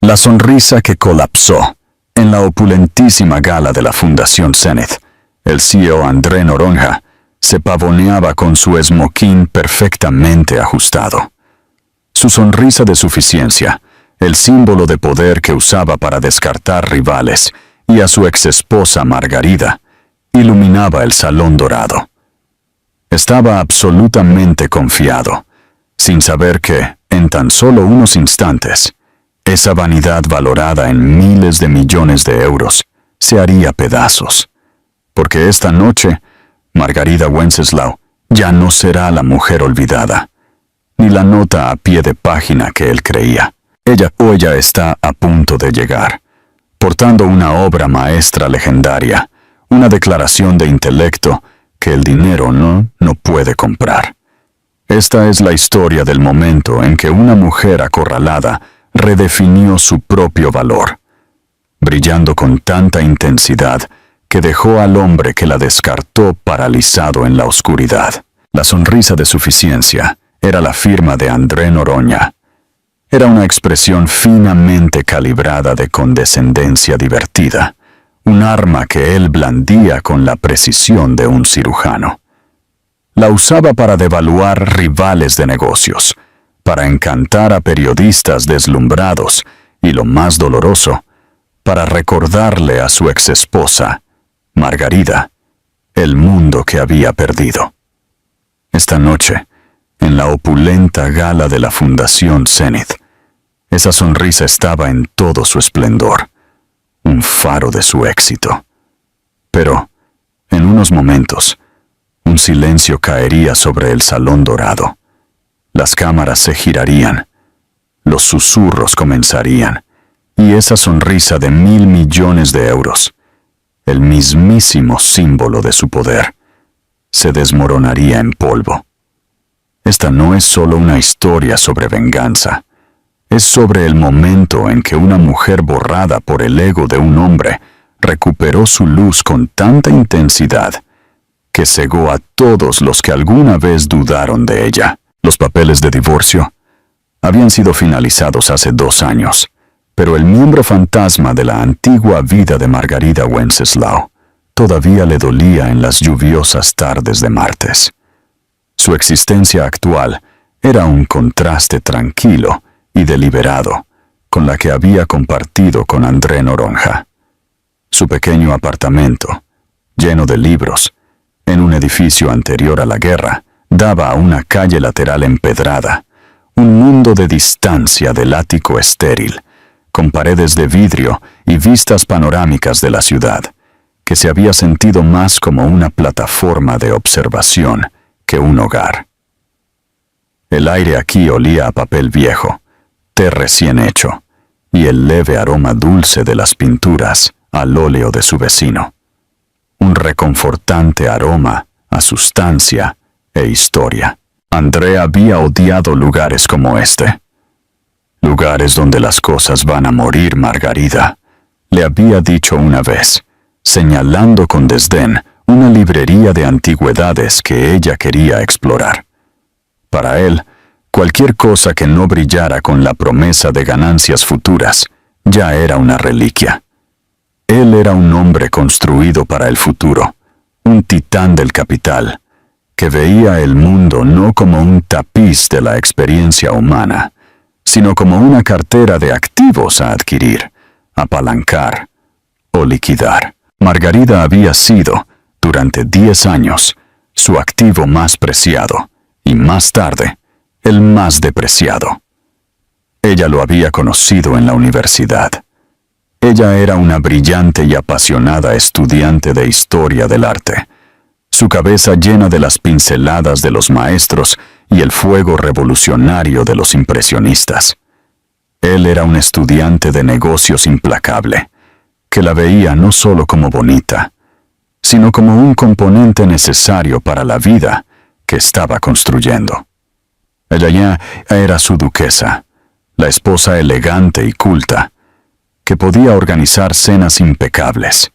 La sonrisa que colapsó. En la opulentísima gala de la Fundación Zenith, el CEO André Noronha se pavoneaba con su esmoquín perfectamente ajustado. Su sonrisa de suficiencia, el símbolo de poder que usaba para descartar rivales, y a su exesposa Margarida, iluminaba el salón dorado. Estaba absolutamente confiado, sin saber que, en tan solo unos instantes, esa vanidad valorada en miles de millones de euros se haría pedazos, porque esta noche Margarida Wenceslao ya no será la mujer olvidada, ni la nota a pie de página que él creía. Ella está a punto de llegar, portando una obra maestra legendaria, una declaración de intelecto que el dinero no puede comprar. Esta es la historia del momento en que una mujer acorralada redefinió su propio valor, brillando con tanta intensidad que dejó al hombre que la descartó paralizado en la oscuridad. La sonrisa de suficiencia era la firma de André Noronha. Era una expresión finamente calibrada de condescendencia divertida, un arma que él blandía con la precisión de un cirujano. La usaba para devaluar rivales de negocios, para encantar a periodistas deslumbrados y, lo más doloroso, para recordarle a su exesposa, Margarida, el mundo que había perdido. Esta noche, en la opulenta gala de la Fundación Zenith, esa sonrisa estaba en todo su esplendor, un faro de su éxito. Pero, en unos momentos, un silencio caería sobre el salón dorado. Las cámaras se girarían, los susurros comenzarían, y esa sonrisa de 1.000 millones de euros, el mismísimo símbolo de su poder, se desmoronaría en polvo. Esta no es solo una historia sobre venganza, es sobre el momento en que una mujer borrada por el ego de un hombre recuperó su luz con tanta intensidad que cegó a todos los que alguna vez dudaron de ella. Los papeles de divorcio habían sido finalizados hace 2 años, pero el miembro fantasma de la antigua vida de Margarida Wenceslao todavía le dolía en las lluviosas tardes de martes. Su existencia actual era un contraste tranquilo y deliberado con la que había compartido con André Noronha. Su pequeño apartamento, lleno de libros, en un edificio anterior a la guerra, daba a una calle lateral empedrada, un mundo de distancia del ático estéril, con paredes de vidrio y vistas panorámicas de la ciudad, que se había sentido más como una plataforma de observación que un hogar. El aire aquí olía a papel viejo, té recién hecho, y el leve aroma dulce de las pinturas al óleo de su vecino. Un reconfortante aroma a sustancia e historia. André había odiado lugares como este. Lugares donde las cosas van a morir, Margarida, le había dicho una vez, señalando con desdén una librería de antigüedades que ella quería explorar. Para él, cualquier cosa que no brillara con la promesa de ganancias futuras ya era una reliquia. Él era un hombre construido para el futuro, un titán del capital, que veía el mundo no como un tapiz de la experiencia humana, sino como una cartera de activos a adquirir, apalancar o liquidar. Margarida había sido, durante 10 años, su activo más preciado, y más tarde, el más depreciado. Ella lo había conocido en la universidad. Ella era una brillante y apasionada estudiante de historia del arte, su cabeza llena de las pinceladas de los maestros y el fuego revolucionario de los impresionistas. Él era un estudiante de negocios implacable, que la veía no solo como bonita, sino como un componente necesario para la vida que estaba construyendo. Ella ya era su duquesa, la esposa elegante y culta, que podía organizar cenas impecables,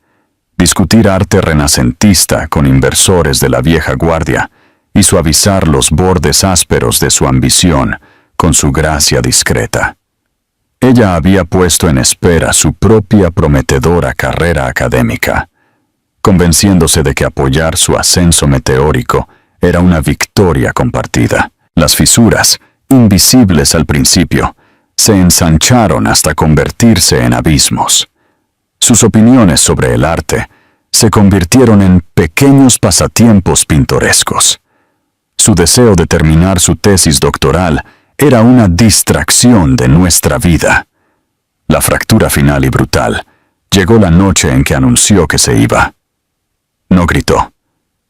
discutir arte renacentista con inversores de la vieja guardia y suavizar los bordes ásperos de su ambición con su gracia discreta. Ella había puesto en espera su propia prometedora carrera académica, convenciéndose de que apoyar su ascenso meteórico era una victoria compartida. Las fisuras, invisibles al principio, se ensancharon hasta convertirse en abismos. Sus opiniones sobre el arte se convirtieron en pequeños pasatiempos pintorescos. Su deseo de terminar su tesis doctoral era una distracción de nuestra vida. La fractura final y brutal llegó la noche en que anunció que se iba. No gritó.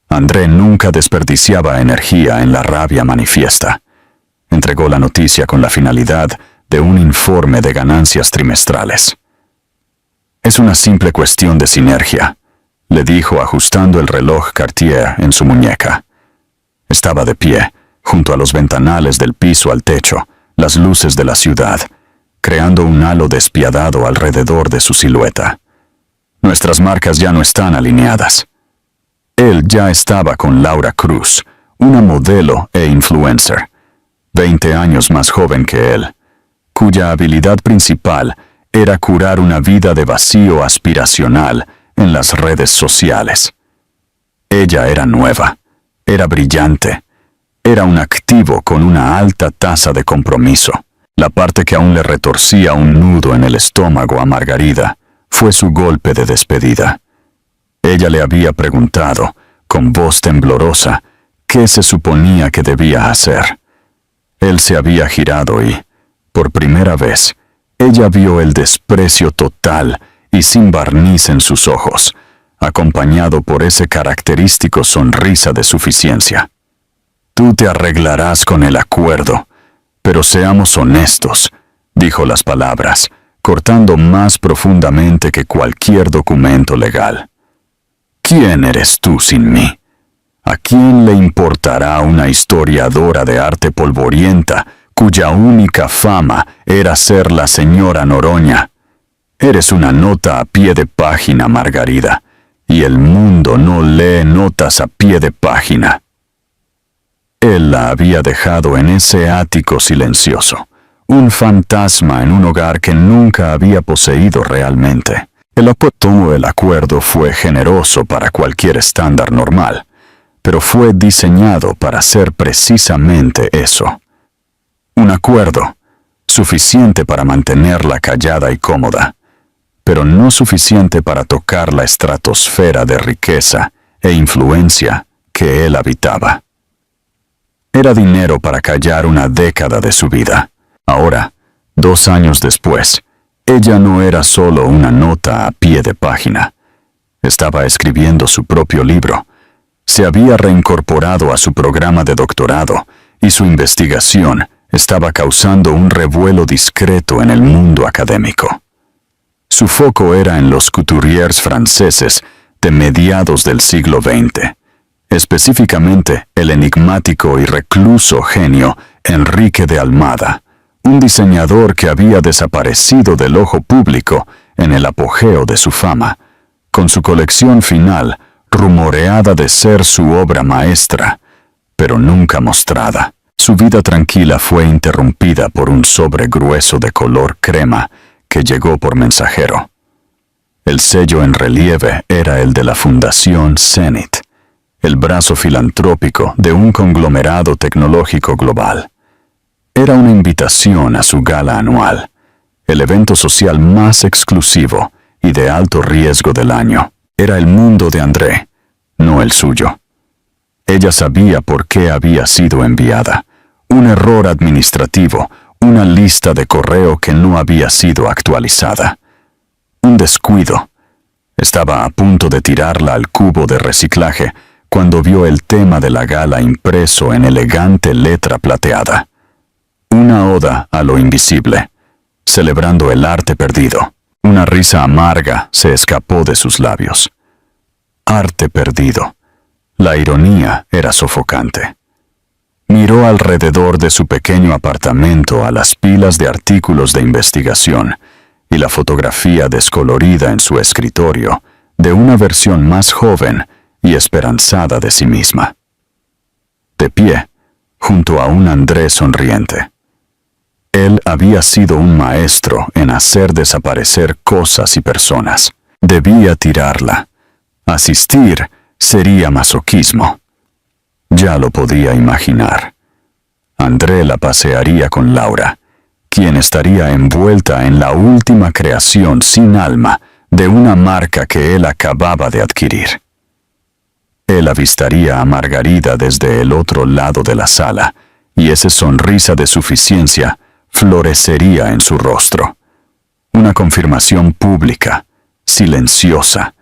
André nunca desperdiciaba energía en la rabia manifiesta. Entregó la noticia con la finalidad de un informe de ganancias trimestrales. «Es una simple cuestión de sinergia», le dijo ajustando el reloj Cartier en su muñeca. Estaba de pie, junto a los ventanales del piso al techo, las luces de la ciudad, creando un halo despiadado alrededor de su silueta. Nuestras marcas ya no están alineadas. Él ya estaba con Laura Cruz, una modelo e influencer, 20 años más joven que él, cuya habilidad principal era curar una vida de vacío aspiracional en las redes sociales. Ella era nueva, era brillante, era un activo con una alta tasa de compromiso. La parte que aún le retorcía un nudo en el estómago a Margarida fue su golpe de despedida. Ella le había preguntado, con voz temblorosa, qué se suponía que debía hacer. Él se había girado y, por primera vez, ella vio el desprecio total y sin barniz en sus ojos, acompañado por ese característico sonrisa de suficiencia. «Tú te arreglarás con el acuerdo, pero seamos honestos», dijo las palabras, cortando más profundamente que cualquier documento legal. «¿Quién eres tú sin mí? ¿A quién le importará una historiadora de arte polvorienta cuya única fama era ser la señora Noroña? Eres una nota a pie de página, Margarida, y el mundo no lee notas a pie de página». Él la había dejado en ese ático silencioso, un fantasma en un hogar que nunca había poseído realmente. El acuerdo fue generoso para cualquier estándar normal, pero fue diseñado para ser precisamente eso. Un acuerdo, suficiente para mantenerla callada y cómoda, pero no suficiente para tocar la estratosfera de riqueza e influencia que él habitaba. Era dinero para callar una década de su vida. Ahora, 2 años después, ella no era solo una nota a pie de página. Estaba escribiendo su propio libro. Se había reincorporado a su programa de doctorado y su investigación estaba causando un revuelo discreto en el mundo académico. Su foco era en los couturiers franceses de mediados del siglo XX, específicamente el enigmático y recluso genio Enrique de Almada, un diseñador que había desaparecido del ojo público en el apogeo de su fama, con su colección final rumoreada de ser su obra maestra, pero nunca mostrada. Su vida tranquila fue interrumpida por un sobre grueso de color crema que llegó por mensajero. El sello en relieve era el de la Fundación Zenith, el brazo filantrópico de un conglomerado tecnológico global. Era una invitación a su gala anual, el evento social más exclusivo y de alto riesgo del año. Era el mundo de André, no el suyo. Ella sabía por qué había sido enviada. Un error administrativo, una lista de correo que no había sido actualizada. Un descuido. Estaba a punto de tirarla al cubo de reciclaje cuando vio el tema de la gala impreso en elegante letra plateada. Una oda a lo invisible, celebrando el arte perdido. Una risa amarga se escapó de sus labios. Arte perdido. La ironía era sofocante. Miró alrededor de su pequeño apartamento a las pilas de artículos de investigación y la fotografía descolorida en su escritorio de una versión más joven y esperanzada de sí misma. De pie, junto a un André sonriente. Él había sido un maestro en hacer desaparecer cosas y personas. Debía tirarla. Asistir sería masoquismo. Ya lo podía imaginar. André la pasearía con Laura, quien estaría envuelta en la última creación sin alma de una marca que él acababa de adquirir. Él avistaría a Margarida desde el otro lado de la sala, y esa sonrisa de suficiencia florecería en su rostro. Una confirmación pública, silenciosa,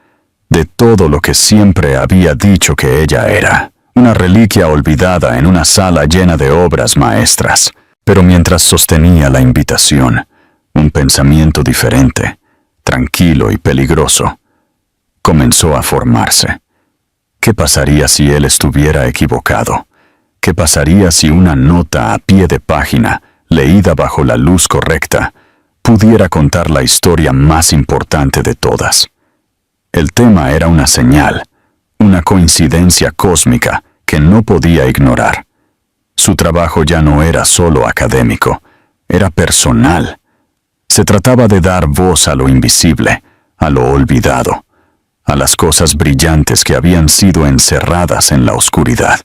de todo lo que siempre había dicho que ella era. Una reliquia olvidada en una sala llena de obras maestras. Pero mientras sostenía la invitación, un pensamiento diferente, tranquilo y peligroso, comenzó a formarse. ¿Qué pasaría si él estuviera equivocado? ¿Qué pasaría si una nota a pie de página, leída bajo la luz correcta, pudiera contar la historia más importante de todas? El tema era una señal, una coincidencia cósmica que no podía ignorar. Su trabajo ya no era solo académico, era personal. Se trataba de dar voz a lo invisible, a lo olvidado, a las cosas brillantes que habían sido encerradas en la oscuridad.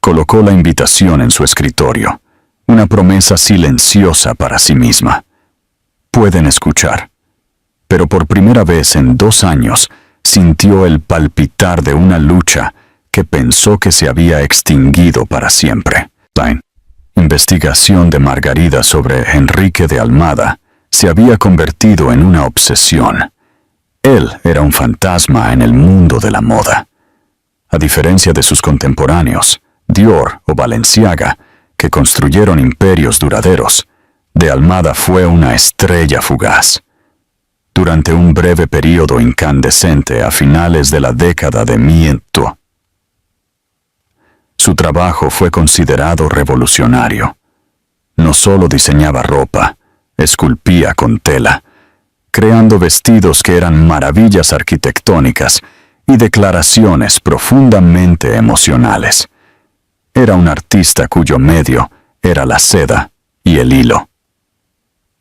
Colocó la invitación en su escritorio, una promesa silenciosa para sí misma. Pueden escuchar. Pero por primera vez en 2 años sintió el palpitar de una lucha que pensó que se había extinguido para siempre. La investigación de Margarida sobre Enrique de Almada se había convertido en una obsesión. Él era un fantasma en el mundo de la moda. A diferencia de sus contemporáneos, Dior o Balenciaga, que construyeron imperios duraderos, de Almada fue una estrella fugaz. Durante un breve período incandescente a finales de la década de 1900, su trabajo fue considerado revolucionario. No solo diseñaba ropa, esculpía con tela, creando vestidos que eran maravillas arquitectónicas y declaraciones profundamente emocionales. Era un artista cuyo medio era la seda y el hilo.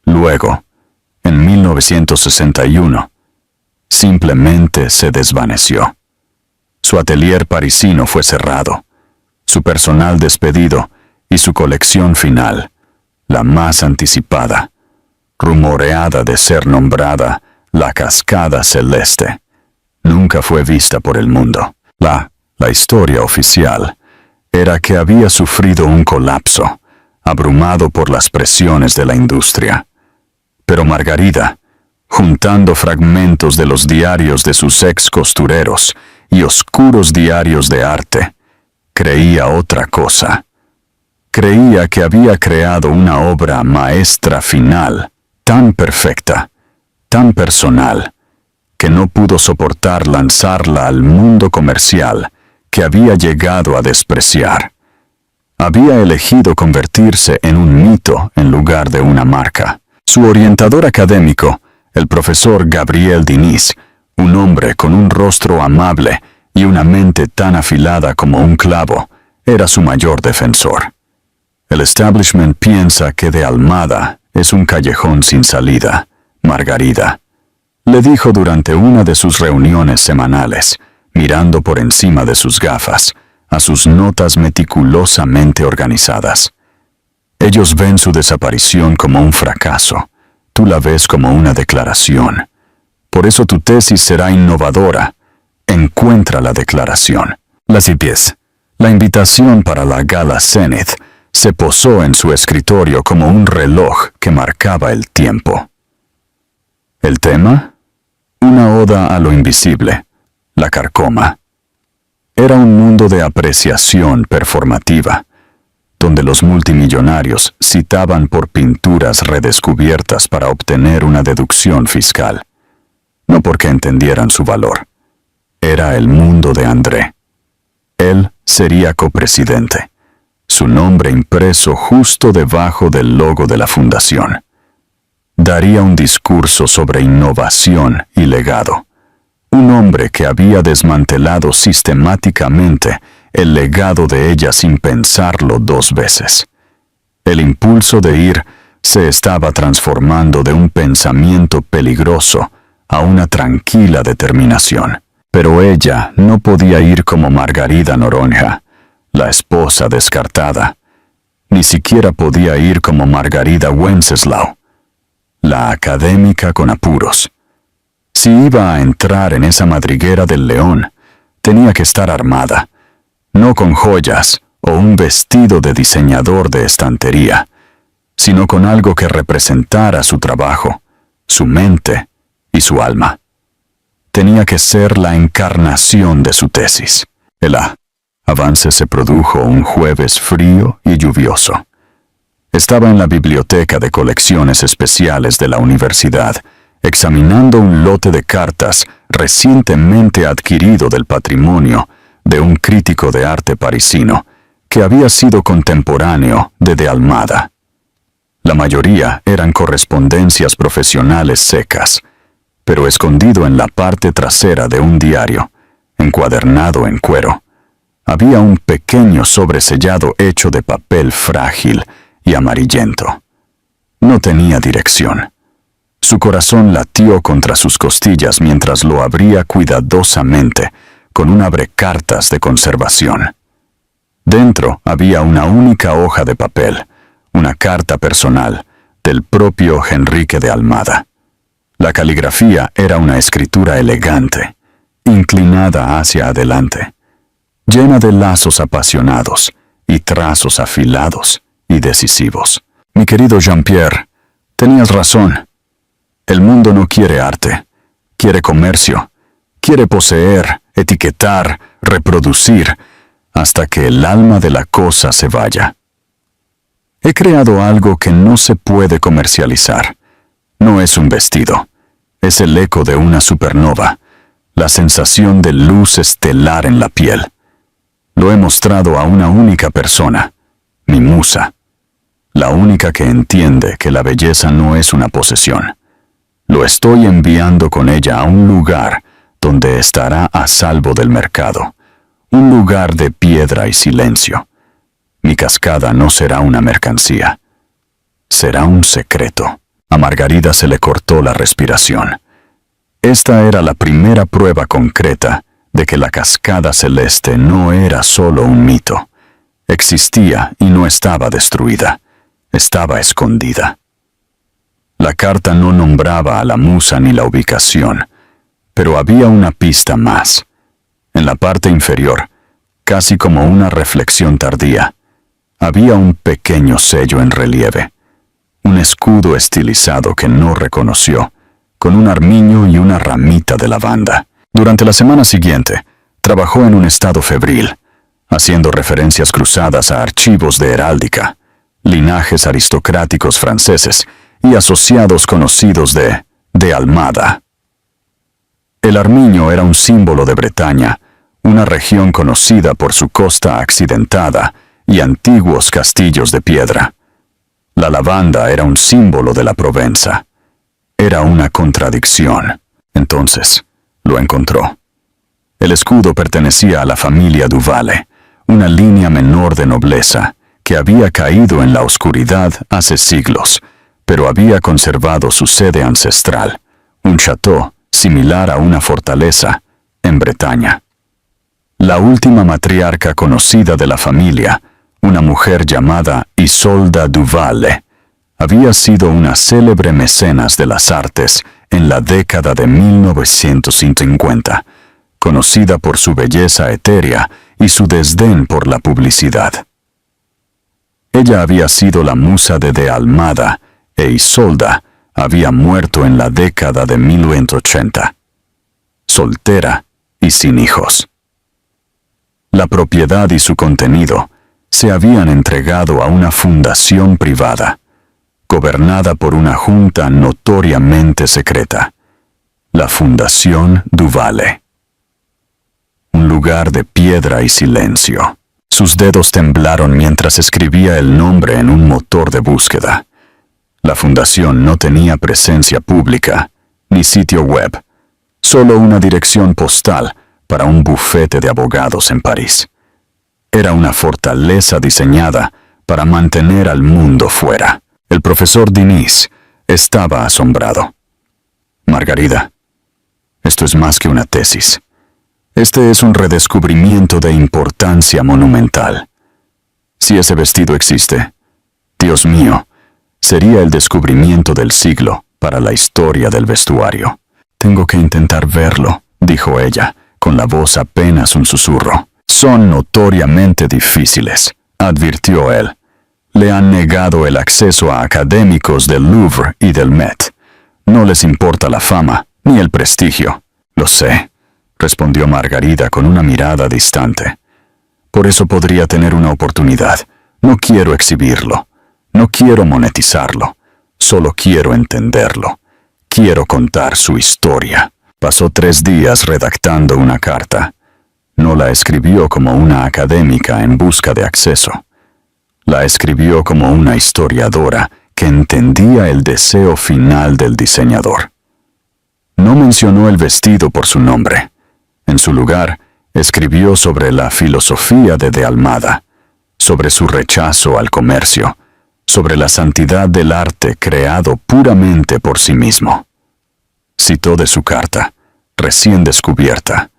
Luego, en 1961, simplemente se desvaneció. Su atelier parisino fue cerrado, su personal despedido y su colección final, la más anticipada, rumoreada de ser nombrada la Cascada Celeste, nunca fue vista por el mundo. La historia oficial era que había sufrido un colapso, abrumado por las presiones de la industria. Pero Margarida, juntando fragmentos de los diarios de sus ex costureros y oscuros diarios de arte, creía otra cosa. Creía que había creado una obra maestra final, tan perfecta, tan personal, que no pudo soportar lanzarla al mundo comercial que había llegado a despreciar. Había elegido convertirse en un mito en lugar de una marca. Su orientador académico, el profesor Gabriel Diniz, un hombre con un rostro amable y una mente tan afilada como un clavo, era su mayor defensor. El establishment piensa que de Almada es un callejón sin salida, Margarida, le dijo durante una de sus reuniones semanales, mirando por encima de sus gafas, a sus notas meticulosamente organizadas. Ellos ven su desaparición como un fracaso, tú la ves como una declaración. Por eso tu tesis será innovadora. Encuentra la declaración. Las IPs. La invitación para la gala Zenith se posó en su escritorio como un reloj que marcaba el tiempo. ¿El tema? Una oda a lo invisible, la carcoma. Era un mundo de apreciación performativa, donde los multimillonarios citaban por pinturas redescubiertas para obtener una deducción fiscal, no porque entendieran su valor. Era el mundo de André. Él sería copresidente, su nombre impreso justo debajo del logo de la fundación. Daría un discurso sobre innovación y legado. Un hombre que había desmantelado sistemáticamente el legado de ella sin pensarlo 2 veces. El impulso de ir se estaba transformando de un pensamiento peligroso a una tranquila determinación. Pero ella no podía ir como Margarida Noronha, la esposa descartada. Ni siquiera podía ir como Margarida Wenceslao, la académica con apuros. Si iba a entrar en esa madriguera del león, tenía que estar armada, no con joyas o un vestido de diseñador de estantería, sino con algo que representara su trabajo, su mente y su alma. Tenía que ser la encarnación de su tesis. El avance se produjo un jueves frío y lluvioso. Estaba en la biblioteca de colecciones especiales de la universidad, examinando un lote de cartas recientemente adquirido del patrimonio de un crítico de arte parisino que había sido contemporáneo de Almada. La mayoría eran correspondencias profesionales secas, pero escondido en la parte trasera de un diario, encuadernado en cuero, había un pequeño sobresellado hecho de papel frágil y amarillento. No tenía dirección. Su corazón latió contra sus costillas mientras lo abría cuidadosamente con un abrecartas de conservación. Dentro había una única hoja de papel, una carta personal del propio Enrique de Almada. La caligrafía era una escritura elegante, inclinada hacia adelante, llena de lazos apasionados y trazos afilados y decisivos. Mi querido Jean-Pierre, tenías razón. El mundo no quiere arte, quiere comercio, quiere poseer, etiquetar, reproducir, hasta que el alma de la cosa se vaya. He creado algo que no se puede comercializar. No es un vestido, es el eco de una supernova, la sensación de luz estelar en la piel. Lo he mostrado a una única persona, mi musa, la única que entiende que la belleza no es una posesión. Lo estoy enviando con ella a un lugar donde estará a salvo del mercado, un lugar de piedra y silencio. Mi cascada no será una mercancía, será un secreto. A Margarida se le cortó la respiración. Esta era la primera prueba concreta de que la cascada celeste no era solo un mito. Existía y no estaba destruida, estaba escondida. La carta no nombraba a la musa ni la ubicación, pero había una pista más. En la parte inferior, casi como una reflexión tardía, había un pequeño sello en relieve, un escudo estilizado que no reconoció, con un armiño y una ramita de lavanda. Durante la semana siguiente, trabajó en un estado febril, haciendo referencias cruzadas a archivos de heráldica, linajes aristocráticos franceses y asociados conocidos de Almada. El armiño era un símbolo de Bretaña, una región conocida por su costa accidentada y antiguos castillos de piedra. La lavanda era un símbolo de la Provenza. Era una contradicción. Entonces, lo encontró. El escudo pertenecía a la familia Duvale, una línea menor de nobleza que había caído en la oscuridad hace siglos, pero había conservado su sede ancestral, un château similar a una fortaleza, en Bretaña. La última matriarca conocida de la familia, una mujer llamada Isolda Duvale, había sido una célebre mecenas de las artes en la década de 1950, conocida por su belleza etérea y su desdén por la publicidad. Ella había sido la musa de Almada, e Isolda había muerto en la década de 1980, soltera y sin hijos. La propiedad y su contenido se habían entregado a una fundación privada, gobernada por una junta notoriamente secreta, la Fundación Duvale. Un lugar de piedra y silencio. Sus dedos temblaron mientras escribía el nombre en un motor de búsqueda. La fundación no tenía presencia pública, ni sitio web, solo una dirección postal para un bufete de abogados en París. Era una fortaleza diseñada para mantener al mundo fuera. El profesor Diniz estaba asombrado. Margarida, esto es más que una tesis. Este es un redescubrimiento de importancia monumental. Si ese vestido existe, Dios mío, sería el descubrimiento del siglo para la historia del vestuario. Tengo que intentar verlo, dijo ella, con la voz apenas un susurro. Son notoriamente difíciles, advirtió él. Le han negado el acceso a académicos del Louvre y del Met. No les importa la fama ni el prestigio. Lo sé, respondió Margarida con una mirada distante. Por eso podría tener una oportunidad. No quiero exhibirlo. No quiero monetizarlo. Solo quiero entenderlo. Quiero contar su historia. Pasó 3 días redactando una carta. No la escribió como una académica en busca de acceso. La escribió como una historiadora que entendía el deseo final del diseñador. No mencionó el vestido por su nombre. En su lugar, escribió sobre la filosofía de Almada, sobre su rechazo al comercio, sobre la santidad del arte creado puramente por sí mismo. Citó de su carta, recién descubierta.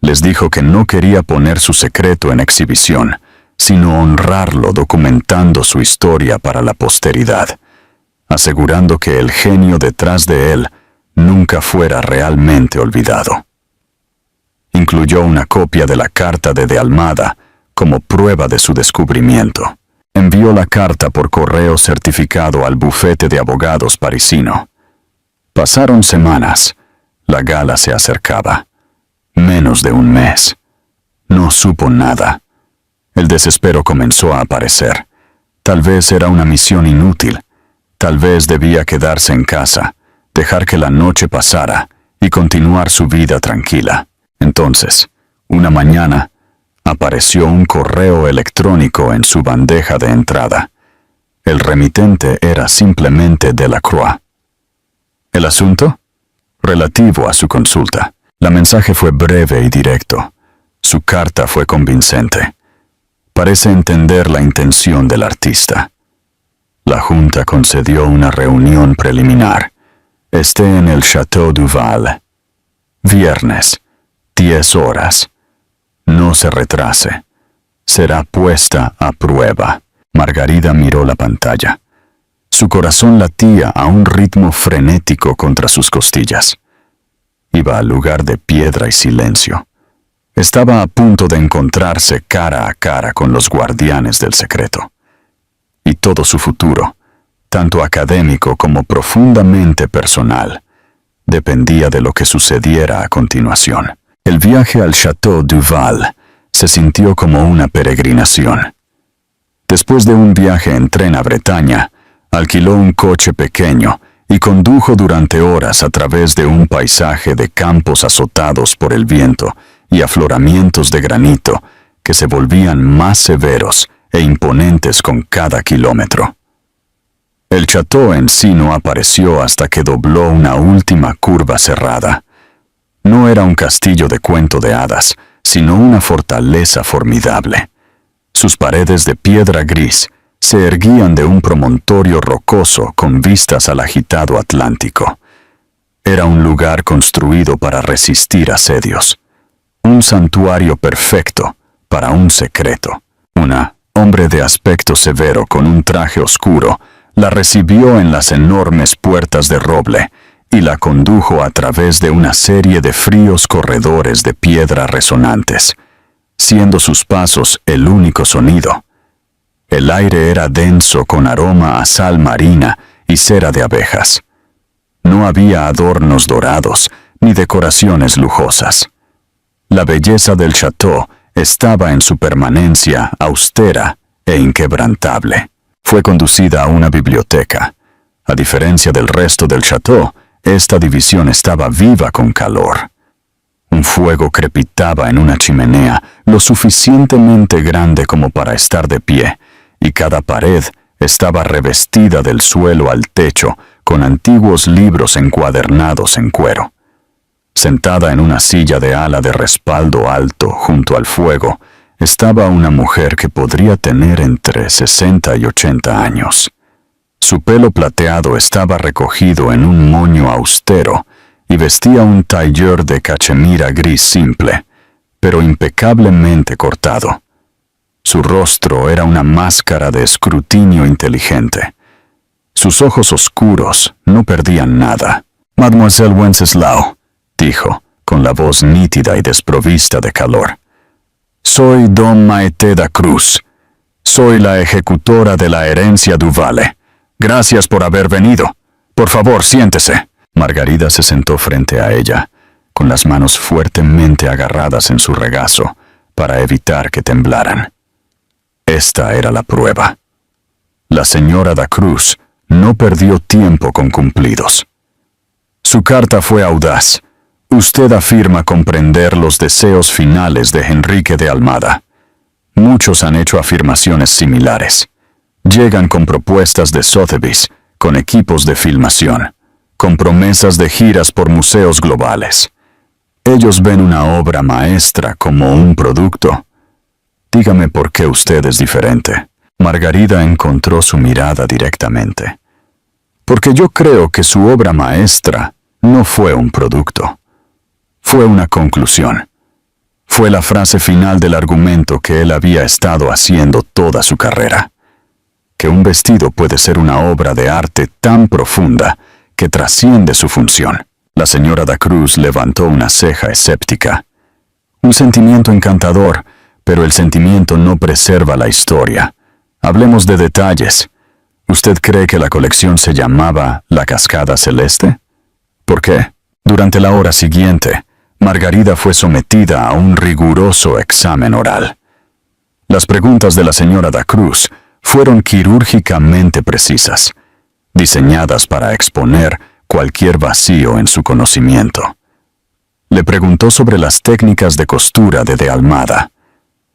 Les dijo que no quería poner su secreto en exhibición, sino honrarlo documentando su historia para la posteridad, asegurando que el genio detrás de él nunca fuera realmente olvidado. Incluyó una copia de la carta de Almada como prueba de su descubrimiento. Envió la carta por correo certificado al bufete de abogados parisino. Pasaron semanas. La gala se acercaba. Menos de un mes. No supo nada. El desespero comenzó a aparecer. Tal vez era una misión inútil. Tal vez debía quedarse en casa, dejar que la noche pasara y continuar su vida tranquila. Entonces, una mañana, apareció un correo electrónico en su bandeja de entrada. El remitente era simplemente Delacroix. ¿El asunto? Relativo a su consulta. El mensaje fue breve y directo. Su carta fue convincente. Parece entender la intención del artista. La Junta concedió una reunión preliminar. Esté en el Château Duval. Viernes, 10 horas. No se retrase. Será puesta a prueba. Margarida miró la pantalla. Su corazón latía a un ritmo frenético contra sus costillas. Iba al lugar de piedra y silencio. Estaba a punto de encontrarse cara a cara con los guardianes del secreto. Y todo su futuro, tanto académico como profundamente personal, dependía de lo que sucediera a continuación. El viaje al Château Duval se sintió como una peregrinación. Después de un viaje en tren a Bretaña, alquiló un coche pequeño y condujo durante horas a través de un paisaje de campos azotados por el viento y afloramientos de granito que se volvían más severos e imponentes con cada kilómetro. El château en sí no apareció hasta que dobló una última curva cerrada. No era un castillo de cuento de hadas, sino una fortaleza formidable. Sus paredes de piedra gris se erguían de un promontorio rocoso con vistas al agitado Atlántico. Era un lugar construido para resistir asedios. Un santuario perfecto para un secreto. Hombre de aspecto severo con un traje oscuro la recibió en las enormes puertas de roble y la condujo a través de una serie de fríos corredores de piedra resonantes, siendo sus pasos el único sonido. El aire era denso con aroma a sal marina y cera de abejas. No había adornos dorados ni decoraciones lujosas. La belleza del château estaba en su permanencia austera e inquebrantable. Fue conducida a una biblioteca. A diferencia del resto del château, esta división estaba viva con calor. Un fuego crepitaba en una chimenea lo suficientemente grande como para estar de pie, y cada pared estaba revestida del suelo al techo con antiguos libros encuadernados en cuero. Sentada en una silla de ala de respaldo alto junto al fuego, estaba una mujer que podría tener entre 60 y 80 años. Su pelo plateado estaba recogido en un moño austero y vestía un tailleur de cachemira gris simple, pero impecablemente cortado. Su rostro era una máscara de escrutinio inteligente. Sus ojos oscuros no perdían nada. «Mademoiselle Wenceslao», dijo, con la voz nítida y desprovista de calor. «Soy Don Maete da Cruz. Soy la ejecutora de la herencia Duvale. Gracias por haber venido. Por favor, siéntese». Margarida se sentó frente a ella, con las manos fuertemente agarradas en su regazo, para evitar que temblaran. Esta era la prueba. La señora da Cruz no perdió tiempo con cumplidos. Su carta fue audaz. Usted afirma comprender los deseos finales de Enrique de Almada. Muchos han hecho afirmaciones similares. Llegan con propuestas de Sotheby's, con equipos de filmación, con promesas de giras por museos globales. Ellos ven una obra maestra como un producto. Dígame por qué usted es diferente. Margarida encontró su mirada directamente. Porque yo creo que su obra maestra no fue un producto. Fue una conclusión. Fue la frase final del argumento que él había estado haciendo toda su carrera. Que un vestido puede ser una obra de arte tan profunda que trasciende su función. La señora da Cruz levantó una ceja escéptica. Un sentimiento encantador, pero el sentimiento no preserva la historia. Hablemos de detalles. ¿Usted cree que la colección se llamaba La Cascada Celeste? ¿Por qué? Durante la hora siguiente, Margarida fue sometida a un riguroso examen oral. Las preguntas de la señora da Cruz fueron quirúrgicamente precisas, diseñadas para exponer cualquier vacío en su conocimiento. Le preguntó sobre las técnicas de costura de Almada,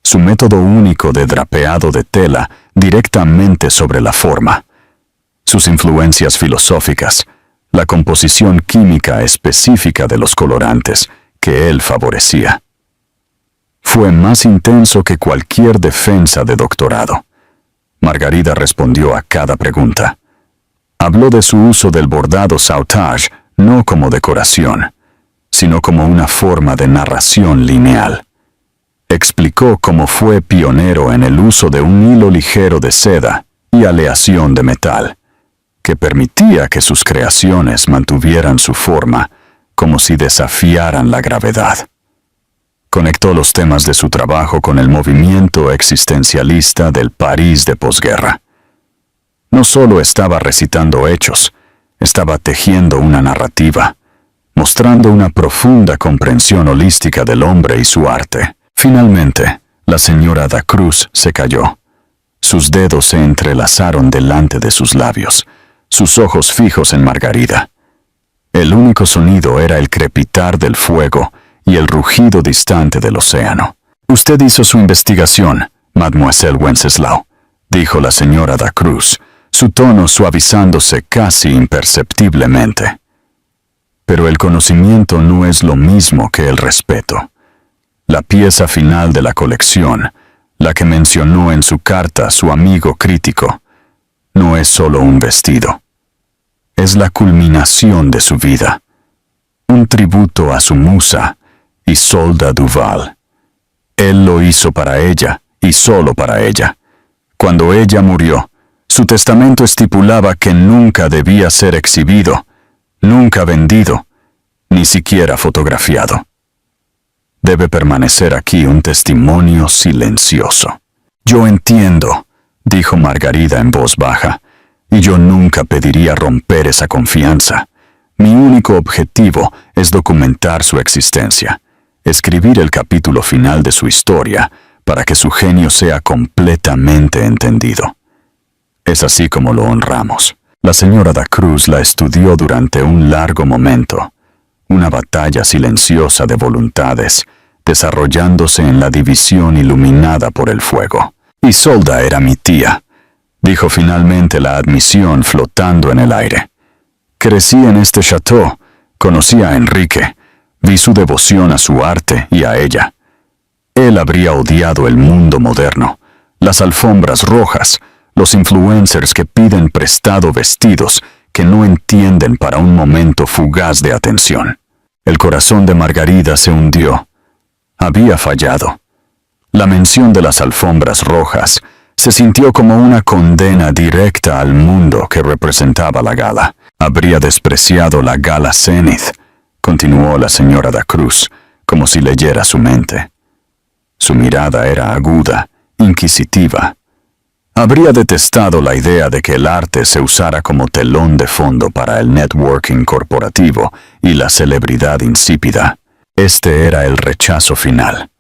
su método único de drapeado de tela directamente sobre la forma, sus influencias filosóficas, la composición química específica de los colorantes que él favorecía. Fue más intenso que cualquier defensa de doctorado. Margarida respondió a cada pregunta. Habló de su uso del bordado sautage no como decoración, sino como una forma de narración lineal. Explicó cómo fue pionero en el uso de un hilo ligero de seda y aleación de metal, que permitía que sus creaciones mantuvieran su forma como si desafiaran la gravedad. Conectó los temas de su trabajo con el movimiento existencialista del París de posguerra. No solo estaba recitando hechos, estaba tejiendo una narrativa, mostrando una profunda comprensión holística del hombre y su arte. Finalmente, la señora da Cruz se calló. Sus dedos se entrelazaron delante de sus labios, sus ojos fijos en Margarida. El único sonido era el crepitar del fuego y el rugido distante del océano. «Usted hizo su investigación, Mademoiselle Wenceslao», dijo la señora da Cruz, su tono suavizándose casi imperceptiblemente. Pero el conocimiento no es lo mismo que el respeto. La pieza final de la colección, la que mencionó en su carta su amigo crítico, no es solo un vestido. Es la culminación de su vida, un tributo a su musa, Isolda Duval. Él lo hizo para ella y solo para ella. Cuando ella murió, su testamento estipulaba que nunca debía ser exhibido, nunca vendido, ni siquiera fotografiado. Debe permanecer aquí un testimonio silencioso. «Yo entiendo», dijo Margarida en voz baja, «y yo nunca pediría romper esa confianza. Mi único objetivo es documentar su existencia, escribir el capítulo final de su historia para que su genio sea completamente entendido. Es así como lo honramos». La señora da Cruz la estudió durante un largo momento, una batalla silenciosa de voluntades, desarrollándose en la división iluminada por el fuego. «Isolda era mi tía», dijo finalmente la admisión flotando en el aire. «Crecí en este chateau, conocí a Enrique, vi su devoción a su arte y a ella. Él habría odiado el mundo moderno, las alfombras rojas, los influencers que piden prestado vestidos que no entienden para un momento fugaz de atención. El corazón de Margarida se hundió. Había fallado. La mención de las alfombras rojas se sintió como una condena directa al mundo que representaba la gala. Habría despreciado la gala Zenith, continuó la señora da Cruz, como si leyera su mente. Su mirada era aguda, inquisitiva. Habría detestado la idea de que el arte se usara como telón de fondo para el networking corporativo y la celebridad insípida. Este era el rechazo final.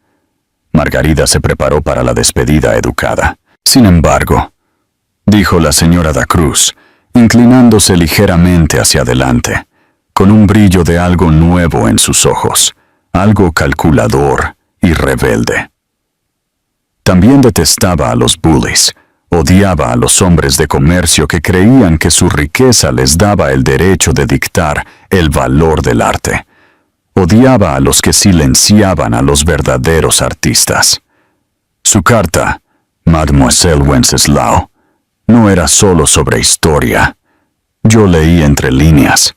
Margarida se preparó para la despedida educada. Sin embargo, dijo la señora da Cruz, inclinándose ligeramente hacia adelante, con un brillo de algo nuevo en sus ojos, algo calculador y rebelde. También detestaba a los bullies, odiaba a los hombres de comercio que creían que su riqueza les daba el derecho de dictar el valor del arte. Odiaba a los que silenciaban a los verdaderos artistas. Su carta, Mademoiselle Wenceslao, no era solo sobre historia. Yo leí entre líneas.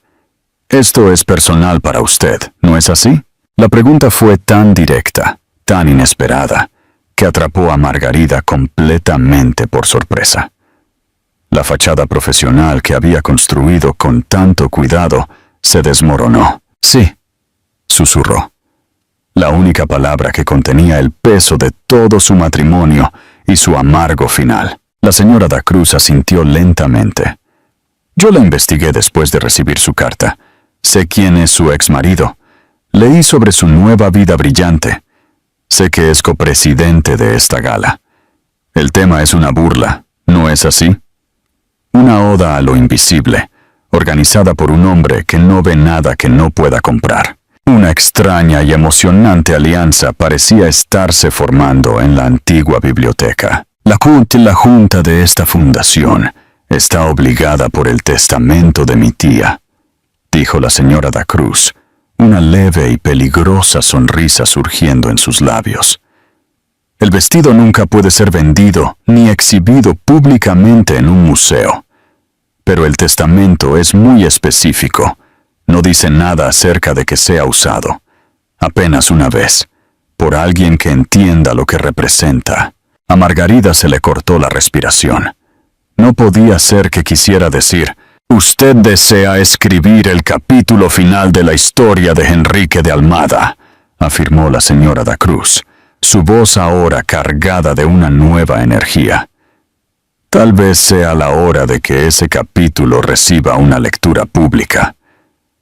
Esto es personal para usted, ¿no es así? La pregunta fue tan directa, tan inesperada, que atrapó a Margarida completamente por sorpresa. La fachada profesional que había construido con tanto cuidado se desmoronó. Sí, susurró. La única palabra que contenía el peso de todo su matrimonio y su amargo final. La señora da Cruz asintió lentamente. Yo la investigué después de recibir su carta. Sé quién es su exmarido. Leí sobre su nueva vida brillante. Sé que es copresidente de esta gala. El tema es una burla, ¿no es así? Una oda a lo invisible, organizada por un hombre que no ve nada que no pueda comprar. Una extraña y emocionante alianza parecía estarse formando en la antigua biblioteca. La junta de esta fundación está obligada por el testamento de mi tía, dijo la señora da Cruz, una leve y peligrosa sonrisa surgiendo en sus labios. El vestido nunca puede ser vendido ni exhibido públicamente en un museo. Pero el testamento es muy específico. No dice nada acerca de que sea usado, apenas una vez, por alguien que entienda lo que representa. A Margarida se le cortó la respiración. No podía ser que quisiera decir: «Usted desea escribir el capítulo final de la historia de Enrique de Almada», afirmó la señora da Cruz, su voz ahora cargada de una nueva energía. Tal vez sea la hora de que ese capítulo reciba una lectura pública.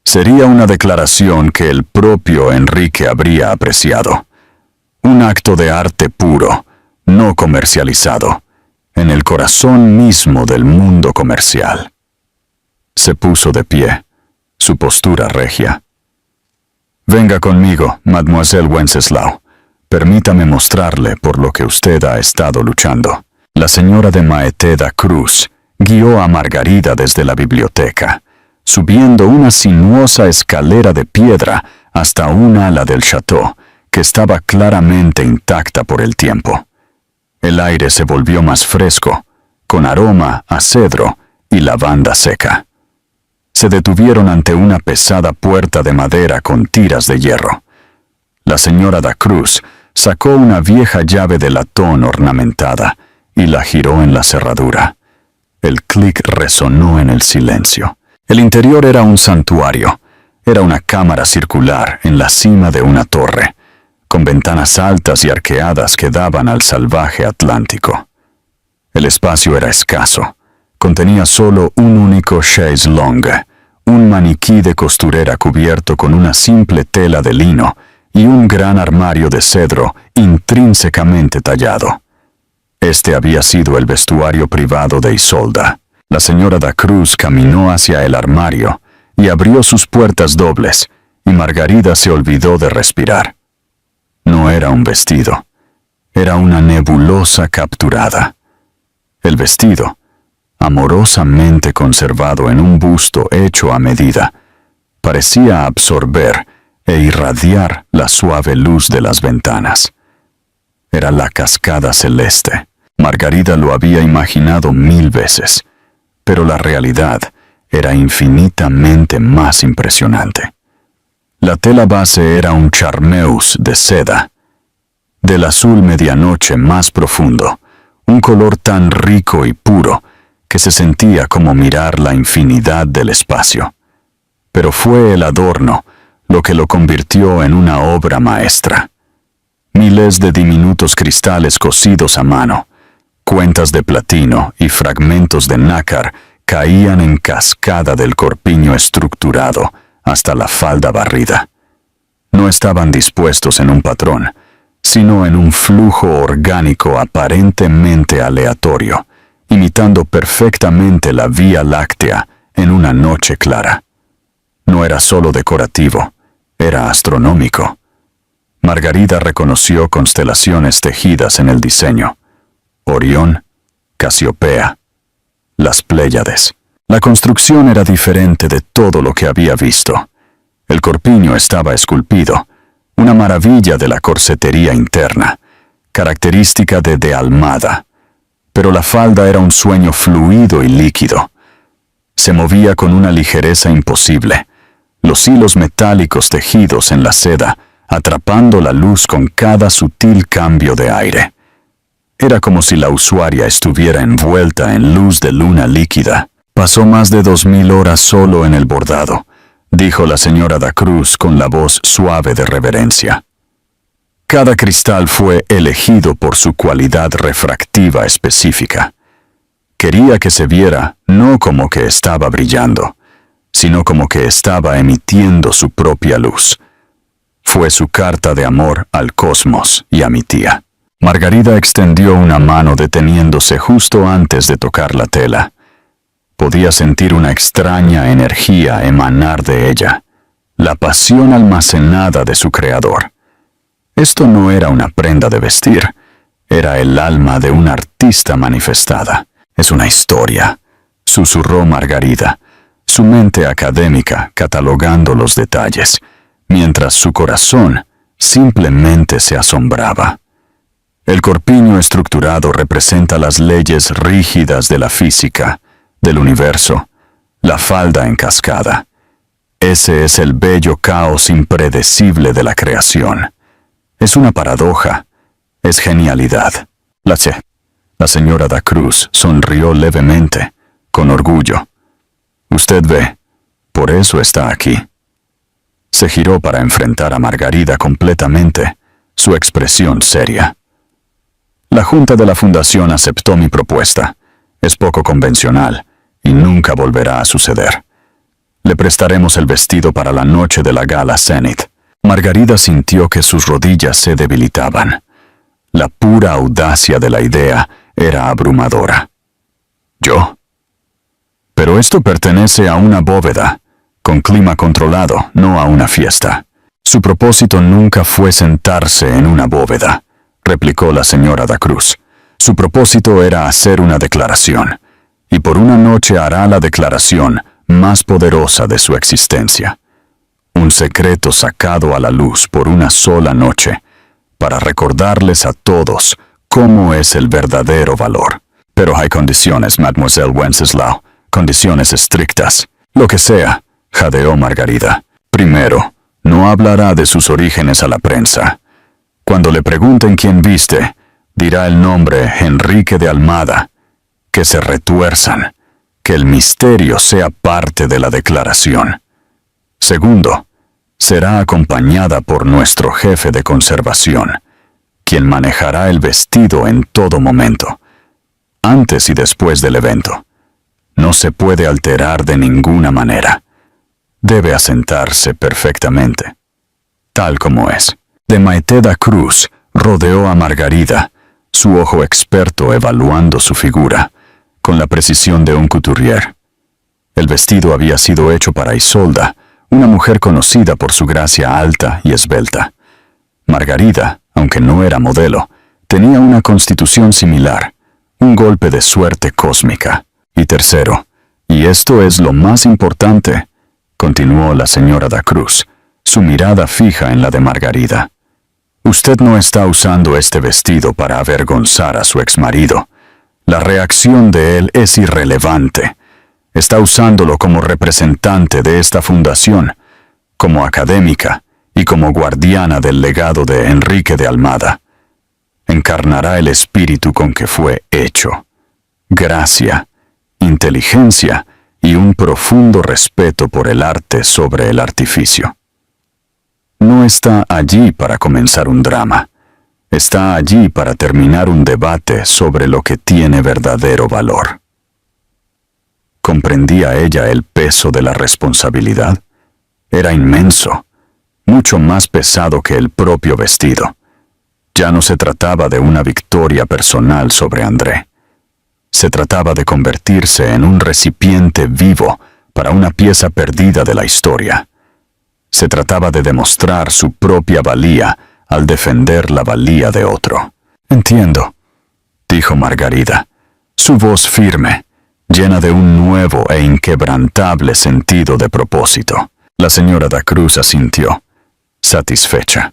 Sería una declaración que el propio Enrique habría apreciado. Un acto de arte puro, no comercializado, en el corazón mismo del mundo comercial. Se puso de pie, su postura regia. «Venga conmigo, Mademoiselle Wenceslao. Permítame mostrarle por lo que usted ha estado luchando». La señora de Maete da Cruz guió a Margarida desde la biblioteca, subiendo una sinuosa escalera de piedra hasta un ala del chateau, que estaba claramente intacta por el tiempo. El aire se volvió más fresco, con aroma a cedro y lavanda seca. Se detuvieron ante una pesada puerta de madera con tiras de hierro. La señora da Cruz sacó una vieja llave de latón ornamentada y la giró en la cerradura. El clic resonó en el silencio. El interior era un santuario. Era una cámara circular en la cima de una torre, con ventanas altas y arqueadas que daban al salvaje Atlántico. El espacio era escaso. Contenía solo un único chaise longue, un maniquí de costurera cubierto con una simple tela de lino y un gran armario de cedro intrínsecamente tallado. Este había sido el vestuario privado de Isolda. La señora da Cruz caminó hacia el armario y abrió sus puertas dobles, y Margarida se olvidó de respirar. No era un vestido, era una nebulosa capturada. El vestido, amorosamente conservado en un busto hecho a medida, parecía absorber e irradiar la suave luz de las ventanas. era la cascada celeste. Margarida lo había imaginado 1000 veces, pero la realidad era infinitamente más impresionante. La tela base era un charmeus de seda, del azul medianoche más profundo, un color tan rico y puro que se sentía como mirar la infinidad del espacio. Pero fue el adorno lo que lo convirtió en una obra maestra. Miles de diminutos cristales cosidos a mano, cuentas de platino y fragmentos de nácar caían en cascada del corpiño estructurado hasta la falda barrida. No estaban dispuestos en un patrón, sino en un flujo orgánico aparentemente aleatorio, imitando perfectamente la Vía Láctea en una noche clara. No era solo decorativo, era astronómico. Margarida reconoció constelaciones tejidas en el diseño: Orión, Casiopea, las Pléyades. La construcción era diferente de todo lo que había visto. El corpiño estaba esculpido, una maravilla de la corsetería interna, característica de Almada, pero la falda era un sueño fluido y líquido. Se movía con una ligereza imposible, los hilos metálicos tejidos en la seda, atrapando la luz con cada sutil cambio de aire. Era como si la usuaria estuviera envuelta en luz de luna líquida. Pasó más de 2000 horas solo en el bordado, dijo la señora da Cruz con la voz suave de reverencia. Cada cristal fue elegido por su cualidad refractiva específica. Quería que se viera no como que estaba brillando, sino como que estaba emitiendo su propia luz. Fue su carta de amor al cosmos y a mi tía. Margarida extendió una mano deteniéndose justo antes de tocar la tela. Podía sentir una extraña energía emanar de ella, la pasión almacenada de su creador. Esto no era una prenda de vestir, era el alma de un artista manifestada. Es una historia, susurró Margarida, su mente académica catalogando los detalles, mientras su corazón simplemente se asombraba. El corpiño estructurado representa las leyes rígidas de la física, del universo, la falda en cascada. Ese es el bello caos impredecible de la creación. Es una paradoja, es genialidad. La señora da Cruz sonrió levemente, con orgullo. Usted ve, por eso está aquí. Se giró para enfrentar a Margarida completamente, su expresión seria. La Junta de la Fundación aceptó mi propuesta. Es poco convencional y nunca volverá a suceder. Le prestaremos el vestido para la noche de la gala Zenith. Margarida sintió que sus rodillas se debilitaban. La pura audacia de la idea era abrumadora. ¿Yo? Pero esto pertenece a una bóveda, con clima controlado, no a una fiesta. Su propósito nunca fue sentarse en una bóveda, replicó la señora da Cruz. Su propósito era hacer una declaración, y por una noche hará la declaración más poderosa de su existencia. Un secreto sacado a la luz por una sola noche, para recordarles a todos cómo es el verdadero valor. Pero hay condiciones, Mademoiselle Wenceslao, condiciones estrictas. Lo que sea, jadeó Margarida. Primero, no hablará de sus orígenes a la prensa. Cuando le pregunten quién viste, dirá el nombre Enrique de Almada. Que se retuerzan, que el misterio sea parte de la declaración. Segundo, será acompañada por nuestro jefe de conservación, quien manejará el vestido en todo momento, antes y después del evento. No se puede alterar de ninguna manera. Debe asentarse perfectamente, tal como es. De Maite da Cruz rodeó a Margarida, su ojo experto evaluando su figura, con la precisión de un couturier. El vestido había sido hecho para Isolda, una mujer conocida por su gracia alta y esbelta. Margarida, aunque no era modelo, tenía una constitución similar, un golpe de suerte cósmica. Y tercero, y esto es lo más importante, continuó la señora da Cruz, su mirada fija en la de Margarida. Usted no está usando este vestido para avergonzar a su exmarido. La reacción de él es irrelevante. Está usándolo como representante de esta fundación, como académica y como guardiana del legado de Enrique de Almada. Encarnará el espíritu con que fue hecho. Gracia, inteligencia y un profundo respeto por el arte sobre el artificio. No está allí para comenzar un drama. Está allí para terminar un debate sobre lo que tiene verdadero valor. ¿Comprendía ella el peso de la responsabilidad? Era inmenso, mucho más pesado que el propio vestido. Ya no se trataba de una victoria personal sobre André. Se trataba de convertirse en un recipiente vivo para una pieza perdida de la historia. Se trataba de demostrar su propia valía al defender la valía de otro. «Entiendo», dijo Margarida, su voz firme, llena de un nuevo e inquebrantable sentido de propósito. La señora da Cruz asintió, satisfecha.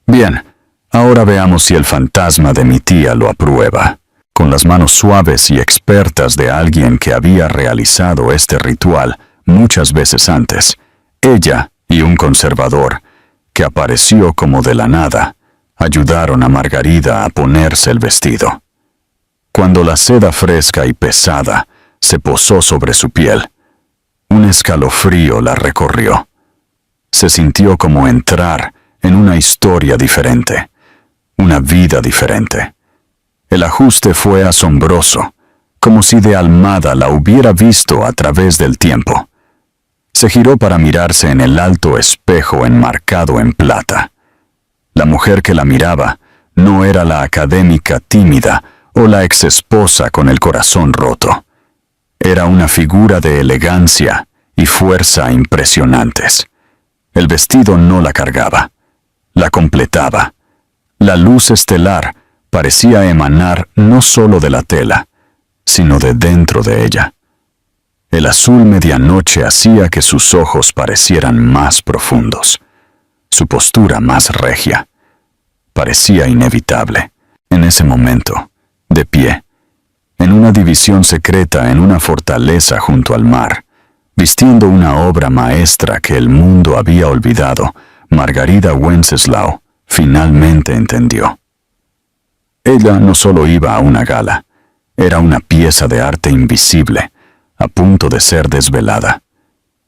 «Bien, ahora veamos si el fantasma de mi tía lo aprueba». Con las manos suaves y expertas de alguien que había realizado este ritual muchas veces antes, ella y un conservador, que apareció como de la nada, ayudaron a Margarida a ponerse el vestido. Cuando la seda fresca y pesada se posó sobre su piel, un escalofrío la recorrió. Se sintió como entrar en una historia diferente, una vida diferente. El ajuste fue asombroso, como si de Almada la hubiera visto a través del tiempo. Se giró para mirarse en el alto espejo enmarcado en plata. La mujer que la miraba no era la académica tímida o la exesposa con el corazón roto. Era una figura de elegancia y fuerza impresionantes. El vestido no la cargaba, la completaba. La luz estelar parecía emanar no solo de la tela, sino de dentro de ella. El azul medianoche hacía que sus ojos parecieran más profundos, su postura más regia. Parecía inevitable, en ese momento, de pie, en una división secreta en una fortaleza junto al mar, vistiendo una obra maestra que el mundo había olvidado. Margarida Wenceslao finalmente entendió. Ella no solo iba a una gala, era una pieza de arte invisible, a punto de ser desvelada.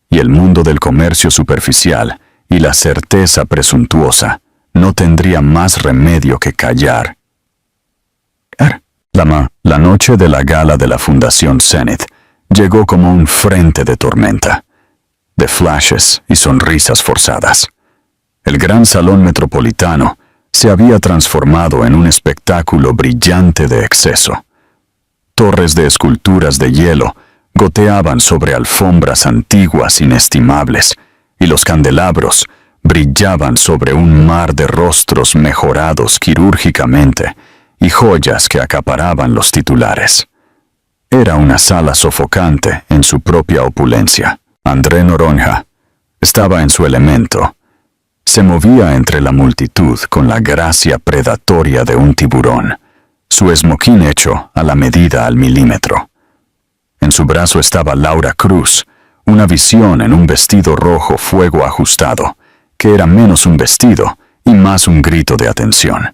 Y el mundo del comercio superficial y la certeza presuntuosa no tendría más remedio que callar. La noche de la gala de la Fundación Zenith llegó como un frente de tormenta, de flashes y sonrisas forzadas. El gran salón metropolitano se había transformado en un espectáculo brillante de exceso. Torres de esculturas de hielo goteaban sobre alfombras antiguas inestimables, y los candelabros brillaban sobre un mar de rostros mejorados quirúrgicamente y joyas que acaparaban los titulares. Era una sala sofocante en su propia opulencia. André Noronha estaba en su elemento. Se movía entre la multitud con la gracia predatoria de un tiburón, su esmoquín hecho a la medida al milímetro. En su brazo estaba Laura Cruz, una visión en un vestido rojo fuego ajustado, que era menos un vestido y más un grito de atención.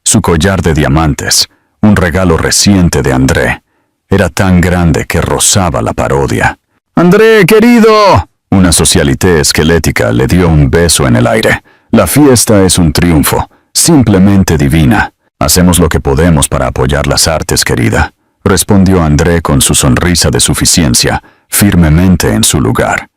Su collar de diamantes, un regalo reciente de André, era tan grande que rozaba la parodia. «¡André, querido!», una socialité esquelética le dio un beso en el aire. «La fiesta es un triunfo, simplemente divina. Hacemos lo que podemos para apoyar las artes, querida», respondió André con su sonrisa de suficiencia, firmemente en su lugar.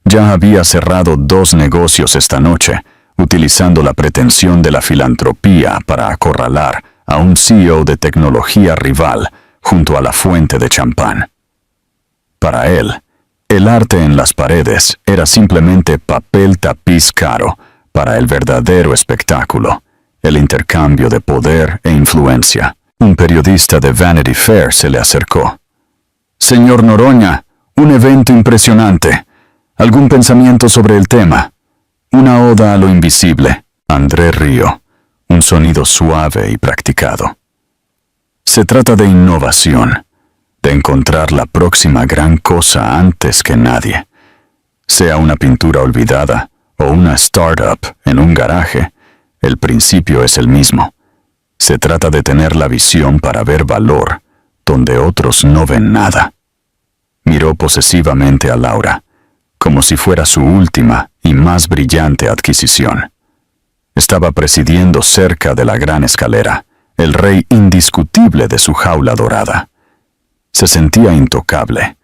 Ya había cerrado 2 negocios esta noche, utilizando la pretensión de la filantropía para acorralar a un CEO de tecnología rival junto a la fuente de champán. Para él, el arte en las paredes era simplemente papel tapiz caro para el verdadero espectáculo, el intercambio de poder e influencia. Un periodista de Vanity Fair se le acercó. «Señor Noronha, un evento impresionante. ¿Algún pensamiento sobre el tema? Una oda a lo invisible». André rió, un sonido suave y practicado. Se trata de innovación, de encontrar la próxima gran cosa antes que nadie. Sea una pintura olvidada o una startup en un garaje, el principio es el mismo. Se trata de tener la visión para ver valor donde otros no ven nada. Miró posesivamente a Laura, como si fuera su última y más brillante adquisición. Estaba presidiendo cerca de la gran escalera, el rey indiscutible de su jaula dorada. Se sentía intocable.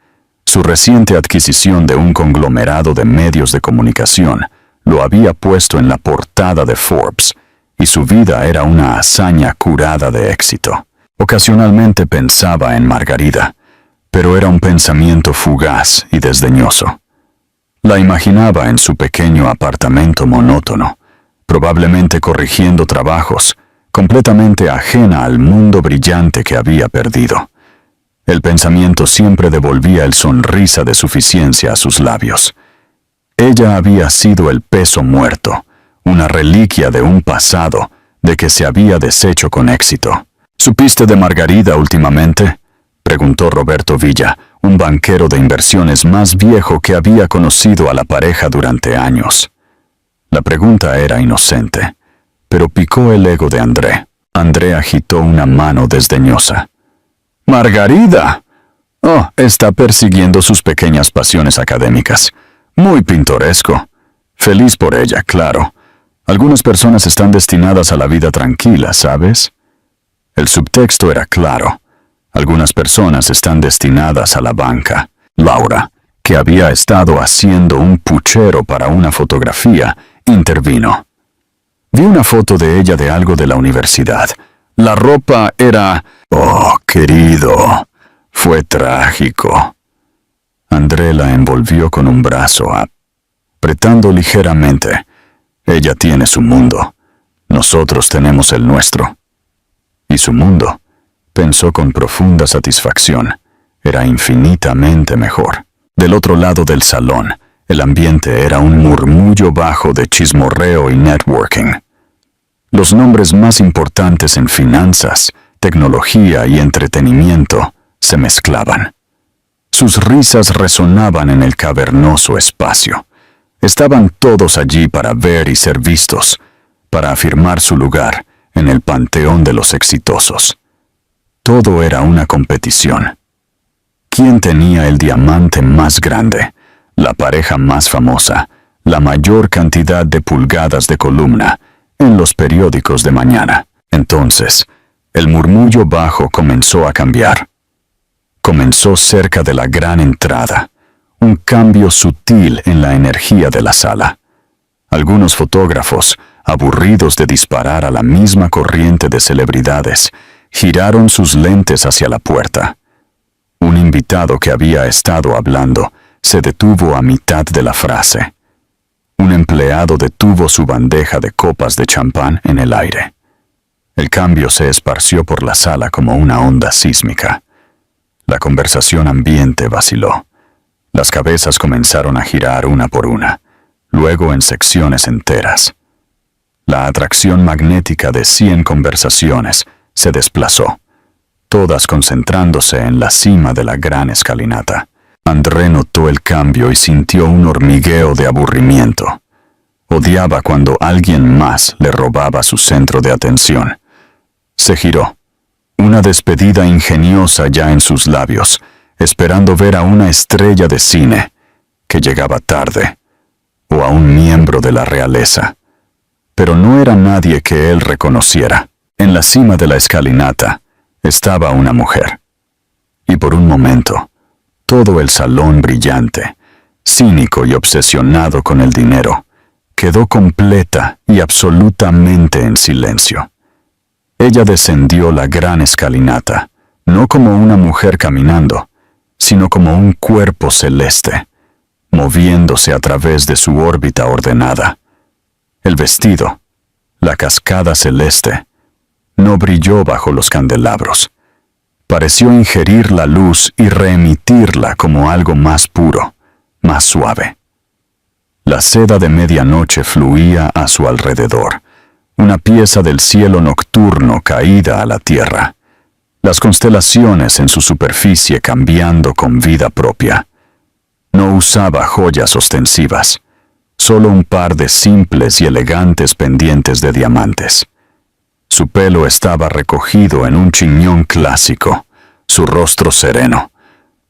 Su reciente adquisición de un conglomerado de medios de comunicación lo había puesto en la portada de Forbes, y su vida era una hazaña curada de éxito. Ocasionalmente pensaba en Margarida, pero era un pensamiento fugaz y desdeñoso. La imaginaba en su pequeño apartamento monótono, probablemente corrigiendo trabajos, completamente ajena al mundo brillante que había perdido. El pensamiento siempre devolvía el sonrisa de suficiencia a sus labios. Ella había sido el peso muerto, una reliquia de un pasado de que se había deshecho con éxito. ¿Supiste de Margarida últimamente?, preguntó Roberto Villa, un banquero de inversiones más viejo que había conocido a la pareja durante años. La pregunta era inocente, pero picó el ego de André. André agitó una mano desdeñosa. «¡Margarida! Oh, está persiguiendo sus pequeñas pasiones académicas. Muy pintoresco. Feliz por ella, claro. Algunas personas están destinadas a la vida tranquila, ¿sabes?» El subtexto era claro. Algunas personas están destinadas a la banca. Laura, que había estado haciendo un puchero para una fotografía, intervino. Vi una foto de ella de algo de la universidad. La ropa era... Oh, querido, fue trágico. André la envolvió con un brazo, apretando ligeramente. Ella tiene su mundo. Nosotros tenemos el nuestro. Y su mundo, pensó con profunda satisfacción, era infinitamente mejor. Del otro lado del salón, el ambiente era un murmullo bajo de chismorreo y networking. Los nombres más importantes en finanzas, tecnología y entretenimiento se mezclaban. Sus risas resonaban en el cavernoso espacio. Estaban todos allí para ver y ser vistos, para afirmar su lugar en el panteón de los exitosos. Todo era una competición. ¿Quién tenía el diamante más grande, la pareja más famosa, la mayor cantidad de pulgadas de columna en los periódicos de mañana? Entonces, el murmullo bajo comenzó a cambiar. Comenzó cerca de la gran entrada, un cambio sutil en la energía de la sala. Algunos fotógrafos, aburridos de disparar a la misma corriente de celebridades, giraron sus lentes hacia la puerta. Un invitado que había estado hablando se detuvo a mitad de la frase. Un empleado detuvo su bandeja de copas de champán en el aire. El cambio se esparció por la sala como una onda sísmica. La conversación ambiente vaciló. Las cabezas comenzaron a girar una por una, luego en secciones enteras. La atracción magnética de 100 conversaciones se desplazó, todas concentrándose en la cima de la gran escalinata. André notó el cambio y sintió un hormigueo de aburrimiento. Odiaba cuando alguien más le robaba su centro de atención. Se giró, una despedida ingeniosa ya en sus labios, esperando ver a una estrella de cine que llegaba tarde, o a un miembro de la realeza. Pero no era nadie que él reconociera. En la cima de la escalinata estaba una mujer. Y por un momento, todo el salón brillante, cínico y obsesionado con el dinero, quedó completa y absolutamente en silencio. Ella descendió la gran escalinata, no como una mujer caminando, sino como un cuerpo celeste, moviéndose a través de su órbita ordenada. El vestido, la cascada celeste, no brilló bajo los candelabros. Pareció ingerir la luz y reemitirla como algo más puro, más suave. La seda de medianoche fluía a su alrededor, una pieza del cielo nocturno caída a la tierra, las constelaciones en su superficie cambiando con vida propia. No usaba joyas ostensivas, solo un par de simples y elegantes pendientes de diamantes. Su pelo estaba recogido en un chiñón clásico, su rostro sereno,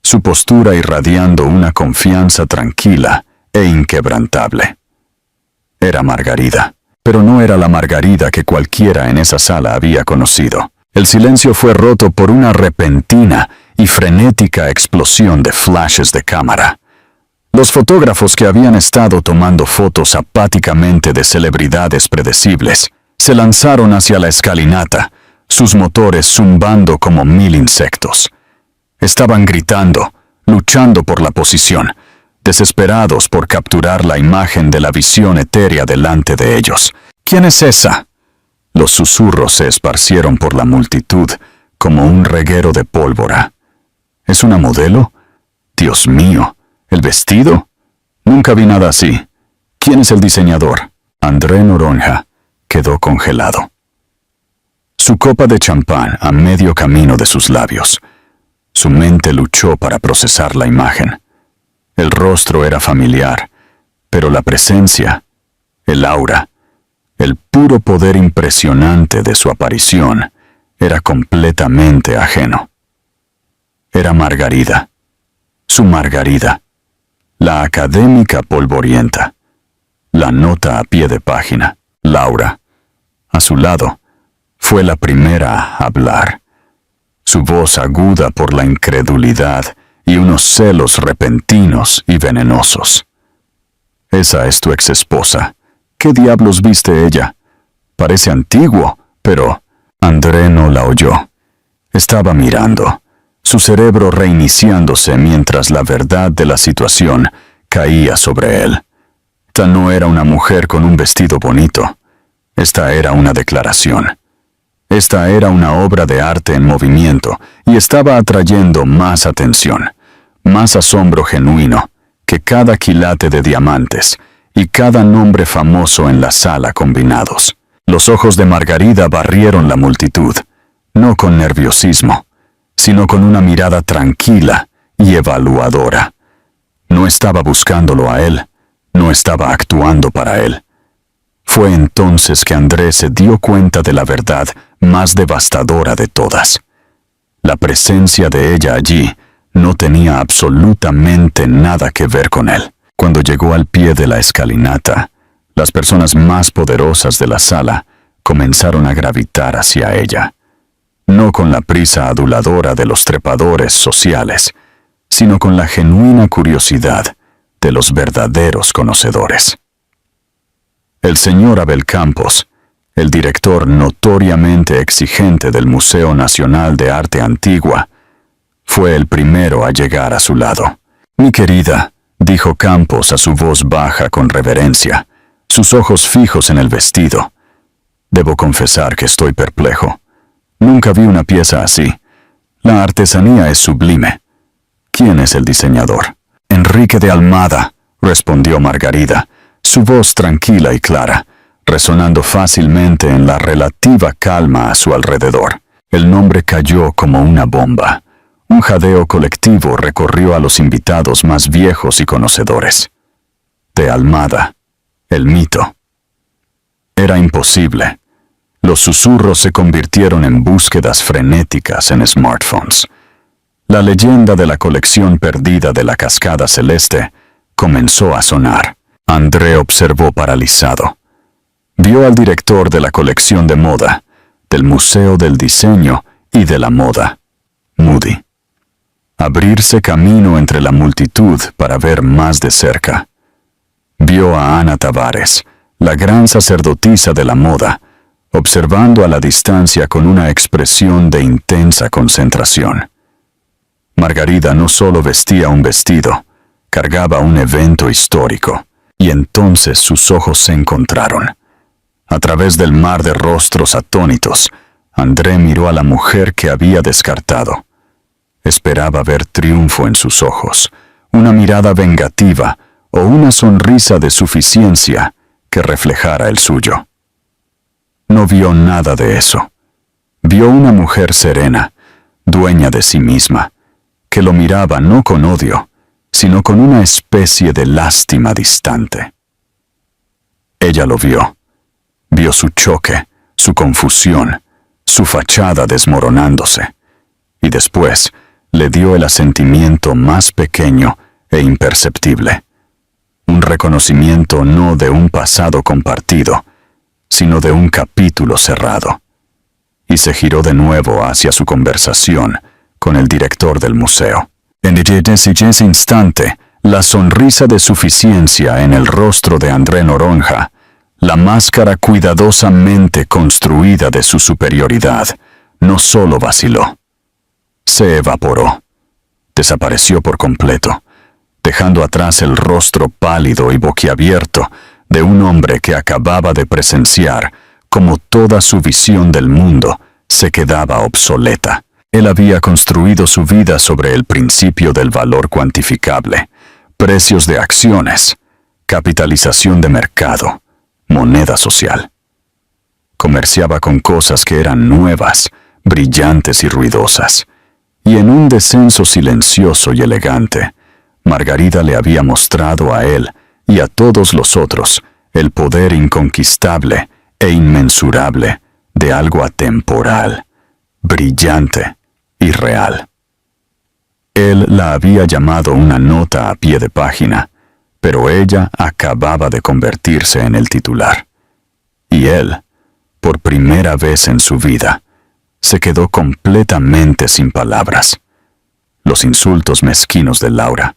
su postura irradiando una confianza tranquila e inquebrantable. Era Margarida, pero no era la Margarida que cualquiera en esa sala había conocido. El silencio fue roto por una repentina y frenética explosión de flashes de cámara. Los fotógrafos que habían estado tomando fotos apáticamente de celebridades predecibles se lanzaron hacia la escalinata, sus motores zumbando como 1000 insectos. Estaban gritando, luchando por la posición, desesperados por capturar la imagen de la visión etérea delante de ellos. ¿Quién es esa? Los susurros se esparcieron por la multitud como un reguero de pólvora. ¿Es una modelo? Dios mío, ¿el vestido? Nunca vi nada así. ¿Quién es el diseñador? André Noronha quedó congelado. Su copa de champán a medio camino de sus labios. Su mente luchó para procesar la imagen. El rostro era familiar, pero la presencia, el aura, el puro poder impresionante de su aparición era completamente ajeno. Era Margarida, su Margarida, la académica polvorienta, la nota a pie de página, Laura. A su lado, fue la primera a hablar. Su voz aguda por la incredulidad y unos celos repentinos y venenosos. Esa es tu exesposa. ¿Qué diablos viste ella? Parece antiguo, pero André no la oyó. Estaba mirando, su cerebro reiniciándose mientras la verdad de la situación caía sobre él. Esta no era una mujer con un vestido bonito. Esta era una declaración. Esta era una obra de arte en movimiento y estaba atrayendo más atención, más asombro genuino que cada quilate de diamantes y cada nombre famoso en la sala combinados. Los ojos de Margarida barrieron la multitud, no con nerviosismo, sino con una mirada tranquila y evaluadora. No estaba buscándolo a él, no estaba actuando para él. Fue entonces que Andrés se dio cuenta de la verdad más devastadora de todas. La presencia de ella allí no tenía absolutamente nada que ver con él. Cuando llegó al pie de la escalinata, las personas más poderosas de la sala comenzaron a gravitar hacia ella, no con la prisa aduladora de los trepadores sociales, sino con la genuina curiosidad de los verdaderos conocedores. El señor Abel Campos, el director notoriamente exigente del Museo Nacional de Arte Antigua, fue el primero a llegar a su lado. «Mi querida», dijo Campos a su voz baja con reverencia, sus ojos fijos en el vestido. «Debo confesar que estoy perplejo. Nunca vi una pieza así. La artesanía es sublime. ¿Quién es el diseñador?» «Enrique de Almada», respondió Margarida, su voz tranquila y clara, resonando fácilmente en la relativa calma a su alrededor. El nombre cayó como una bomba. Un jadeo colectivo recorrió a los invitados más viejos y conocedores. De Almada, el mito. Era imposible. Los susurros se convirtieron en búsquedas frenéticas en smartphones. La leyenda de la colección perdida de la Cascada Celeste comenzó a sonar. André observó paralizado. Vio al director de la colección de moda, del Museo del Diseño y de la Moda, Moody, abrirse camino entre la multitud para ver más de cerca. Vio a Ana Tavares, la gran sacerdotisa de la moda, observando a la distancia con una expresión de intensa concentración. Margarida no solo vestía un vestido, cargaba un evento histórico, y entonces sus ojos se encontraron. A través del mar de rostros atónitos, André miró a la mujer que había descartado. Esperaba ver triunfo en sus ojos, una mirada vengativa o una sonrisa de suficiencia que reflejara el suyo. No vio nada de eso. Vio una mujer serena, dueña de sí misma, que lo miraba no con odio, sino con una especie de lástima distante. Ella lo vio. Vio su choque, su confusión, su fachada desmoronándose, y después le dio el asentimiento más pequeño e imperceptible. Un reconocimiento no de un pasado compartido, sino de un capítulo cerrado. Y se giró de nuevo hacia su conversación con el director del museo. En ese instante, la sonrisa de suficiencia en el rostro de André Noronha, la máscara cuidadosamente construida de su superioridad, no solo vaciló. Se evaporó. Desapareció por completo, dejando atrás el rostro pálido y boquiabierto de un hombre que acababa de presenciar cómo toda su visión del mundo se quedaba obsoleta. Él había construido su vida sobre el principio del valor cuantificable, precios de acciones, capitalización de mercado, moneda social. Comerciaba con cosas que eran nuevas, brillantes y ruidosas, y en un descenso silencioso y elegante, Margarida le había mostrado a él y a todos los otros el poder inconquistable e inmensurable de algo atemporal, brillante y real. Él la había llamado una nota a pie de página, pero ella acababa de convertirse en el titular. Y él, por primera vez en su vida, se quedó completamente sin palabras. Los insultos mezquinos de Laura,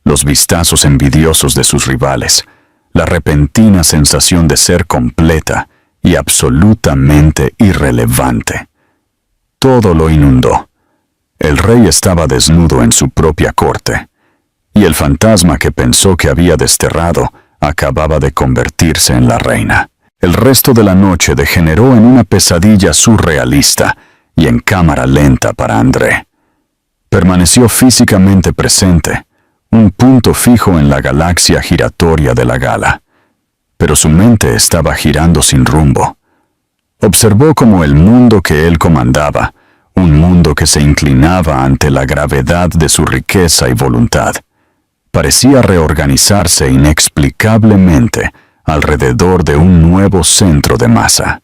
los vistazos envidiosos de sus rivales, la repentina sensación de ser completa y absolutamente irrelevante. Todo lo inundó. El rey estaba desnudo en su propia corte, y el fantasma que pensó que había desterrado acababa de convertirse en la reina. El resto de la noche degeneró en una pesadilla surrealista y en cámara lenta para André. Permaneció físicamente presente, un punto fijo en la galaxia giratoria de la gala, pero su mente estaba girando sin rumbo. Observó cómo el mundo que él comandaba, un mundo que se inclinaba ante la gravedad de su riqueza y voluntad, parecía reorganizarse inexplicablemente alrededor de un nuevo centro de masa.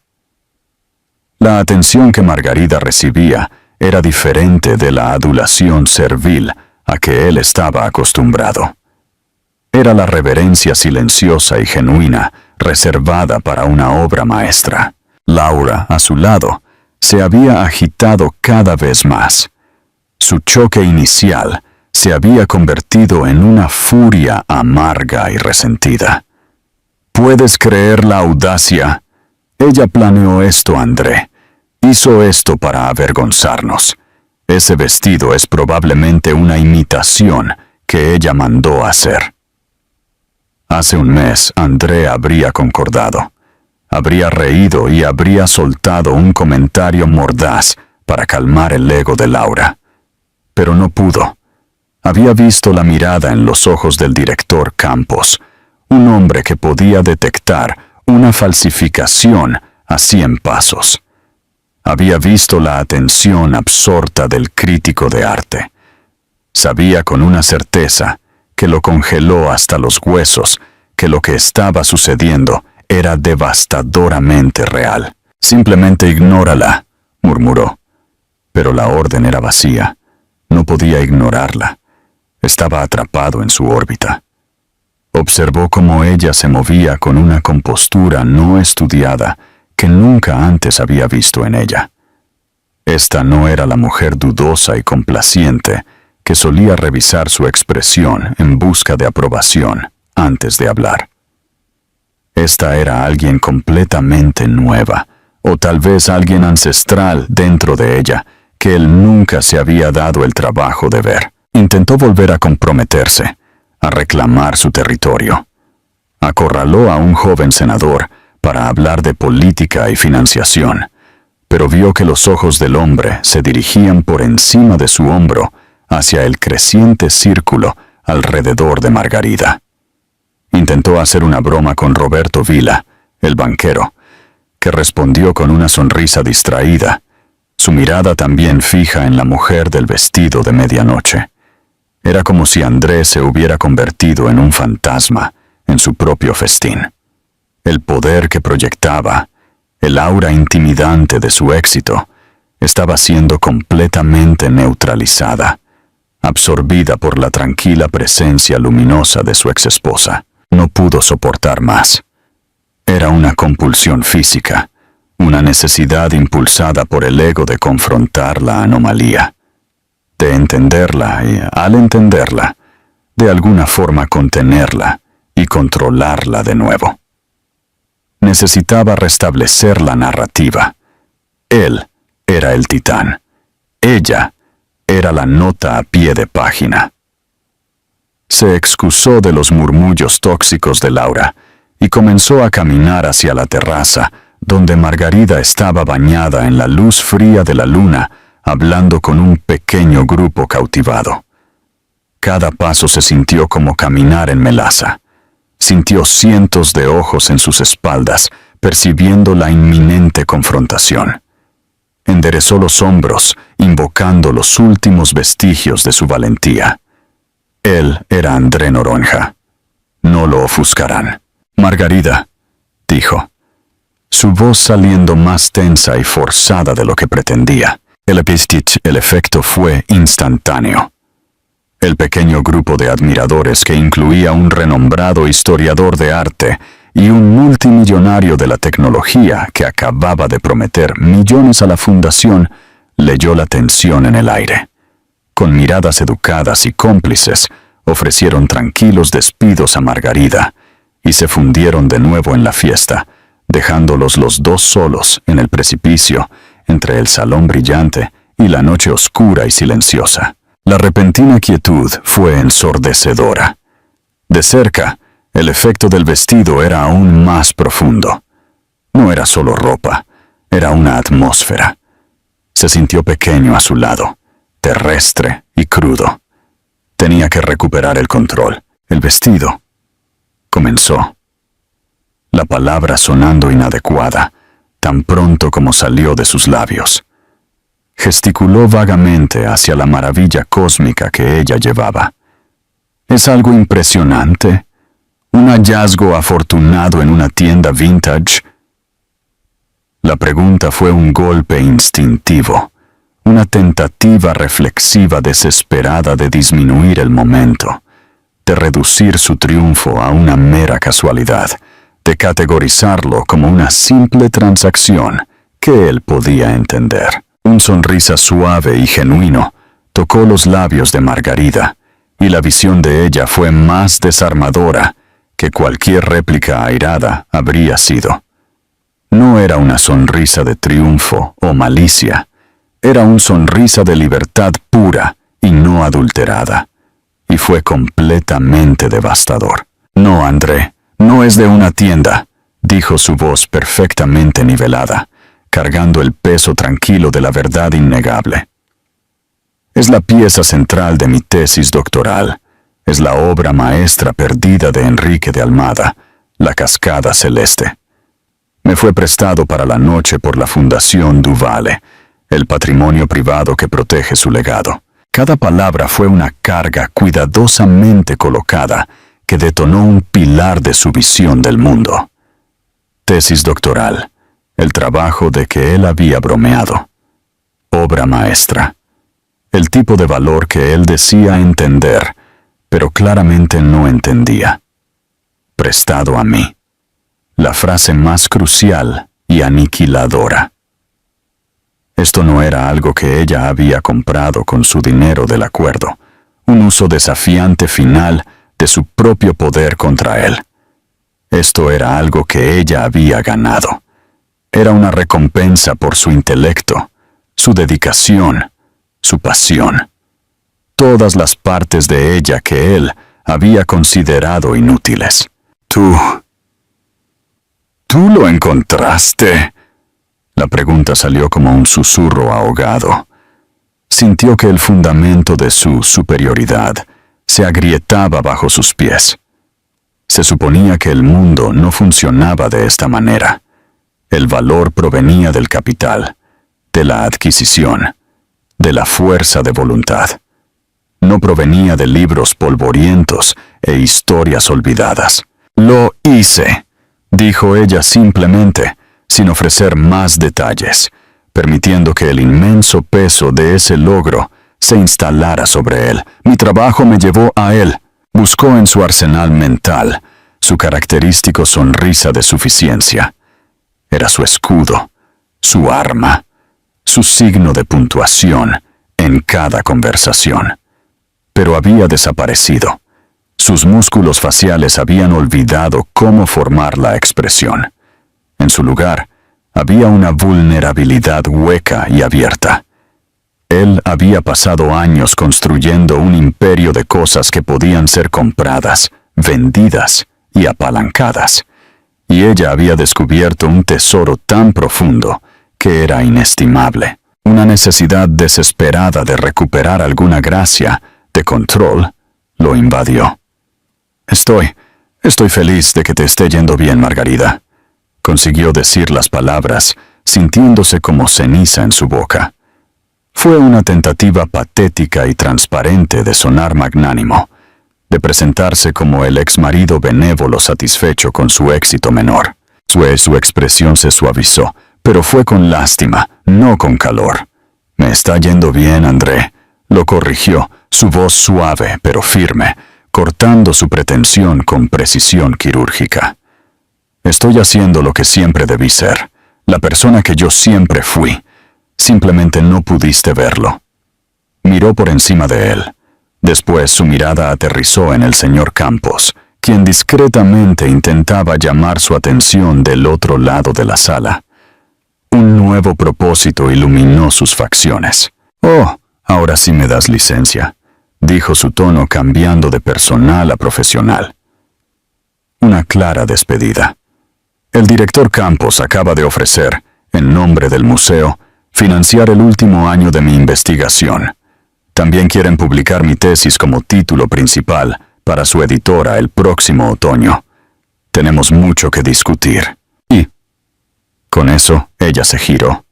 La atención que Margarida recibía era diferente de la adulación servil a que él estaba acostumbrado. Era la reverencia silenciosa y genuina reservada para una obra maestra. Laura, a su lado, se había agitado cada vez más. Su choque inicial se había convertido en una furia amarga y resentida. ¿Puedes creer la audacia? Ella planeó esto, André. Hizo esto para avergonzarnos. Ese vestido es probablemente una imitación que ella mandó hacer. Hace un mes, André habría concordado. Habría reído y habría soltado un comentario mordaz para calmar el ego de Laura. Pero no pudo. Había visto la mirada en los ojos del director Campos, un hombre que podía detectar una falsificación a 100 pasos. Había visto la atención absorta del crítico de arte. Sabía con una certeza que lo congeló hasta los huesos que lo que estaba sucediendo era devastadoramente real. Simplemente ignórala, murmuró. Pero la orden era vacía. No podía ignorarla. Estaba atrapado en su órbita. Observó cómo ella se movía con una compostura no estudiada que nunca antes había visto en ella. Esta no era la mujer dudosa y complaciente que solía revisar su expresión en busca de aprobación antes de hablar. Esta era alguien completamente nueva, o tal vez alguien ancestral dentro de ella que él nunca se había dado el trabajo de ver. Intentó volver a comprometerse, a reclamar su territorio. Acorraló a un joven senador para hablar de política y financiación, pero vio que los ojos del hombre se dirigían por encima de su hombro hacia el creciente círculo alrededor de Margarida. Intentó hacer una broma con Roberto Vila, el banquero, que respondió con una sonrisa distraída, su mirada también fija en la mujer del vestido de medianoche. Era como si André se hubiera convertido en un fantasma en su propio festín. El poder que proyectaba, el aura intimidante de su éxito, estaba siendo completamente neutralizada, absorbida por la tranquila presencia luminosa de su exesposa. No pudo soportar más. Era una compulsión física, una necesidad impulsada por el ego de confrontar la anomalía, de entenderla y, al entenderla, de alguna forma contenerla y controlarla de nuevo. Necesitaba restablecer la narrativa. Él era el titán. Ella era la nota a pie de página. Se excusó de los murmullos tóxicos de Laura y comenzó a caminar hacia la terraza, donde Margarida estaba bañada en la luz fría de la luna, hablando con un pequeño grupo cautivado. Cada paso se sintió como caminar en melaza. Sintió cientos de ojos en sus espaldas, percibiendo la inminente confrontación. Enderezó los hombros, invocando los últimos vestigios de su valentía. Él era André Noronha. No lo ofuscarán. Margarida, dijo, su voz saliendo más tensa y forzada de lo que pretendía. El efecto fue instantáneo. El pequeño grupo de admiradores, que incluía un renombrado historiador de arte y un multimillonario de la tecnología que acababa de prometer millones a la fundación, leyó la tensión en el aire. Con miradas educadas y cómplices, ofrecieron tranquilos despidos a Margarida y se fundieron de nuevo en la fiesta, dejándolos los dos solos en el precipicio entre el salón brillante y la noche oscura y silenciosa. La repentina quietud fue ensordecedora. De cerca, el efecto del vestido era aún más profundo. No era solo ropa, era una atmósfera. Se sintió pequeño a su lado, terrestre y crudo. Tenía que recuperar el control. El vestido comenzó. La palabra sonando inadecuada, tan pronto como salió de sus labios. Gesticuló vagamente hacia la maravilla cósmica que ella llevaba. ¿Es algo impresionante? ¿Un hallazgo afortunado en una tienda vintage? La pregunta fue un golpe instintivo, una tentativa reflexiva desesperada de disminuir el momento, de reducir su triunfo a una mera casualidad, de categorizarlo como una simple transacción que él podía entender. Un sonrisa suave y genuino tocó los labios de Margarida, y la visión de ella fue más desarmadora que cualquier réplica airada habría sido. No era una sonrisa de triunfo o malicia, era una sonrisa de libertad pura y no adulterada, y fue completamente devastador. No, André, no es de una tienda, dijo su voz perfectamente nivelada, cargando el peso tranquilo de la verdad innegable. Es la pieza central de mi tesis doctoral. Es la obra maestra perdida de Enrique de Almada, La Cascada Celeste. Me fue prestado para la noche por la Fundación Duvale, el patrimonio privado que protege su legado. Cada palabra fue una carga cuidadosamente colocada que detonó un pilar de su visión del mundo. Tesis doctoral, el trabajo de que él había bromeado. Obra maestra, el tipo de valor que él decía entender, pero claramente no entendía. Prestado a mí. La frase más crucial y aniquiladora. Esto no era algo que ella había comprado con su dinero del acuerdo, un uso desafiante final de su propio poder contra él. Esto era algo que ella había ganado. Era una recompensa por su intelecto, su dedicación, su pasión. Todas las partes de ella que él había considerado inútiles. ¿Tú lo encontraste? La pregunta salió como un susurro ahogado. Sintió que el fundamento de su superioridad se agrietaba bajo sus pies. Se suponía que el mundo no funcionaba de esta manera. El valor provenía del capital, de la adquisición, de la fuerza de voluntad. No provenía de libros polvorientos e historias olvidadas. «Lo hice», dijo ella simplemente, sin ofrecer más detalles, permitiendo que el inmenso peso de ese logro se instalara sobre él. «Mi trabajo me llevó a él». Buscó en su arsenal mental su característico sonrisa de suficiencia. Era su escudo, su arma, su signo de puntuación en cada conversación. Pero había desaparecido. Sus músculos faciales habían olvidado cómo formar la expresión. En su lugar, había una vulnerabilidad hueca y abierta. Él había pasado años construyendo un imperio de cosas que podían ser compradas, vendidas y apalancadas. Y ella había descubierto un tesoro tan profundo que era inestimable. Una necesidad desesperada de recuperar alguna gracia, de control, lo invadió. Estoy feliz de que te esté yendo bien, Margarida. Consiguió decir las palabras, sintiéndose como ceniza en su boca. Fue una tentativa patética y transparente de sonar magnánimo, de presentarse como el exmarido benévolo satisfecho con su éxito menor. Su expresión se suavizó, pero fue con lástima, no con calor. «Me está yendo bien, André», lo corrigió, su voz suave pero firme, cortando su pretensión con precisión quirúrgica. «Estoy haciendo lo que siempre debí ser, la persona que yo siempre fui. Simplemente no pudiste verlo». Miró por encima de él. Después su mirada aterrizó en el señor Campos, quien discretamente intentaba llamar su atención del otro lado de la sala. Un nuevo propósito iluminó sus facciones. «Oh, ahora sí me das licencia», dijo su tono cambiando de personal a profesional. Una clara despedida. El director Campos acaba de ofrecer, en nombre del museo, financiar el último año de mi investigación. También quieren publicar mi tesis como título principal para su editora el próximo otoño. Tenemos mucho que discutir. Y, con eso, ella se giró.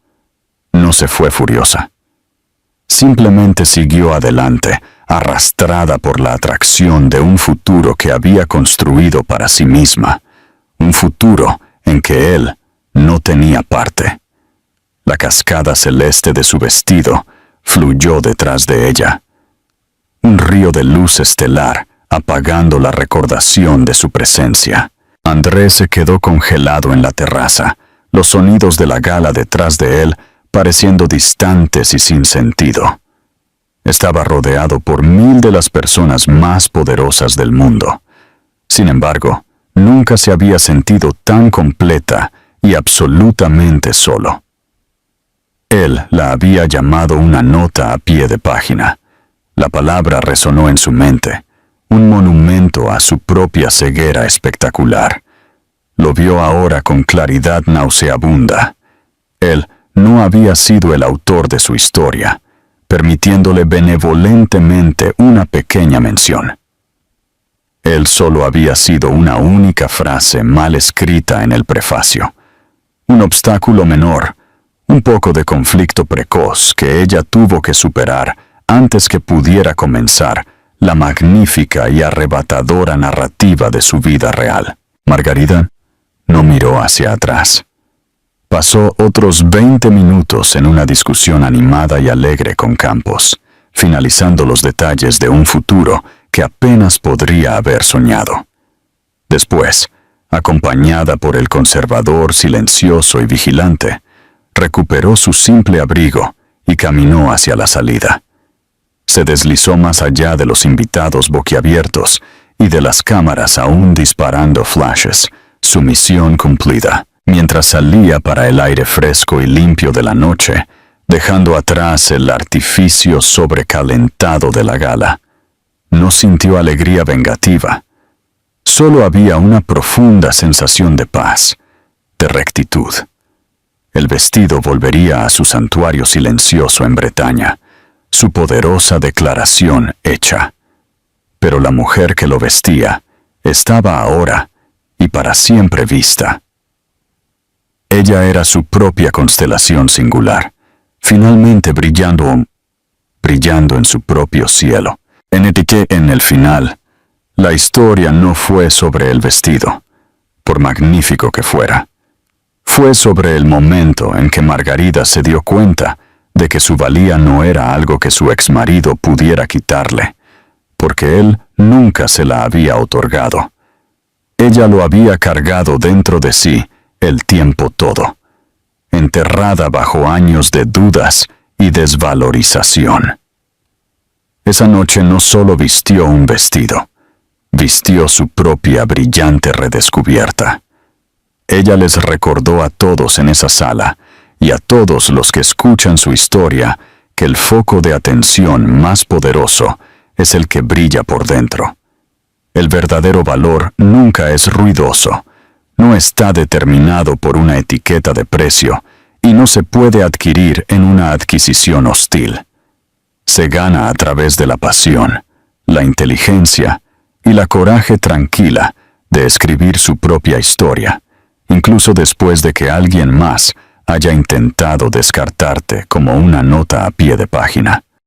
No se fue furiosa. Simplemente siguió adelante, arrastrada por la atracción de un futuro que había construido para sí misma. Un futuro en que él no tenía parte. La cascada celeste de su vestido fluyó detrás de ella. Un río de luz estelar apagando la recordación de su presencia. André se quedó congelado en la terraza, los sonidos de la gala detrás de él pareciendo distantes y sin sentido. Estaba rodeado por 1000 de las personas más poderosas del mundo. Sin embargo, nunca se había sentido tan completa y absolutamente solo. Él la había llamado una nota a pie de página. La palabra resonó en su mente, un monumento a su propia ceguera espectacular. Lo vio ahora con claridad nauseabunda. Él no había sido el autor de su historia, permitiéndole benevolentemente una pequeña mención. Él solo había sido una única frase mal escrita en el prefacio, un obstáculo menor, un poco de conflicto precoz que ella tuvo que superar antes que pudiera comenzar la magnífica y arrebatadora narrativa de su vida real. Margarida no miró hacia atrás. Pasó otros 20 minutos en una discusión animada y alegre con Campos, finalizando los detalles de un futuro que apenas podría haber soñado. Después, acompañada por el conservador silencioso y vigilante, recuperó su simple abrigo y caminó hacia la salida. Se deslizó más allá de los invitados boquiabiertos y de las cámaras aún disparando flashes, su misión cumplida. Mientras salía para el aire fresco y limpio de la noche, dejando atrás el artificio sobrecalentado de la gala, no sintió alegría vengativa. Solo había una profunda sensación de paz, de rectitud. El vestido volvería a su santuario silencioso en Bretaña, su poderosa declaración hecha. Pero la mujer que lo vestía estaba ahora y para siempre vista. Ella era su propia constelación singular, finalmente brillando en su propio cielo. En el final, la historia no fue sobre el vestido, por magnífico que fuera. Fue sobre el momento en que Margarida se dio cuenta de que su valía no era algo que su exmarido pudiera quitarle, porque él nunca se la había otorgado. Ella lo había cargado dentro de sí el tiempo todo, enterrada bajo años de dudas y desvalorización. Esa noche no solo vistió un vestido, vistió su propia brillante redescubierta. Ella les recordó a todos en esa sala y a todos los que escuchan su historia que el foco de atención más poderoso es el que brilla por dentro. El verdadero valor nunca es ruidoso, no está determinado por una etiqueta de precio y no se puede adquirir en una adquisición hostil. Se gana a través de la pasión, la inteligencia y la coraje tranquila de escribir su propia historia, incluso después de que alguien más haya intentado descartarte como una nota a pie de página.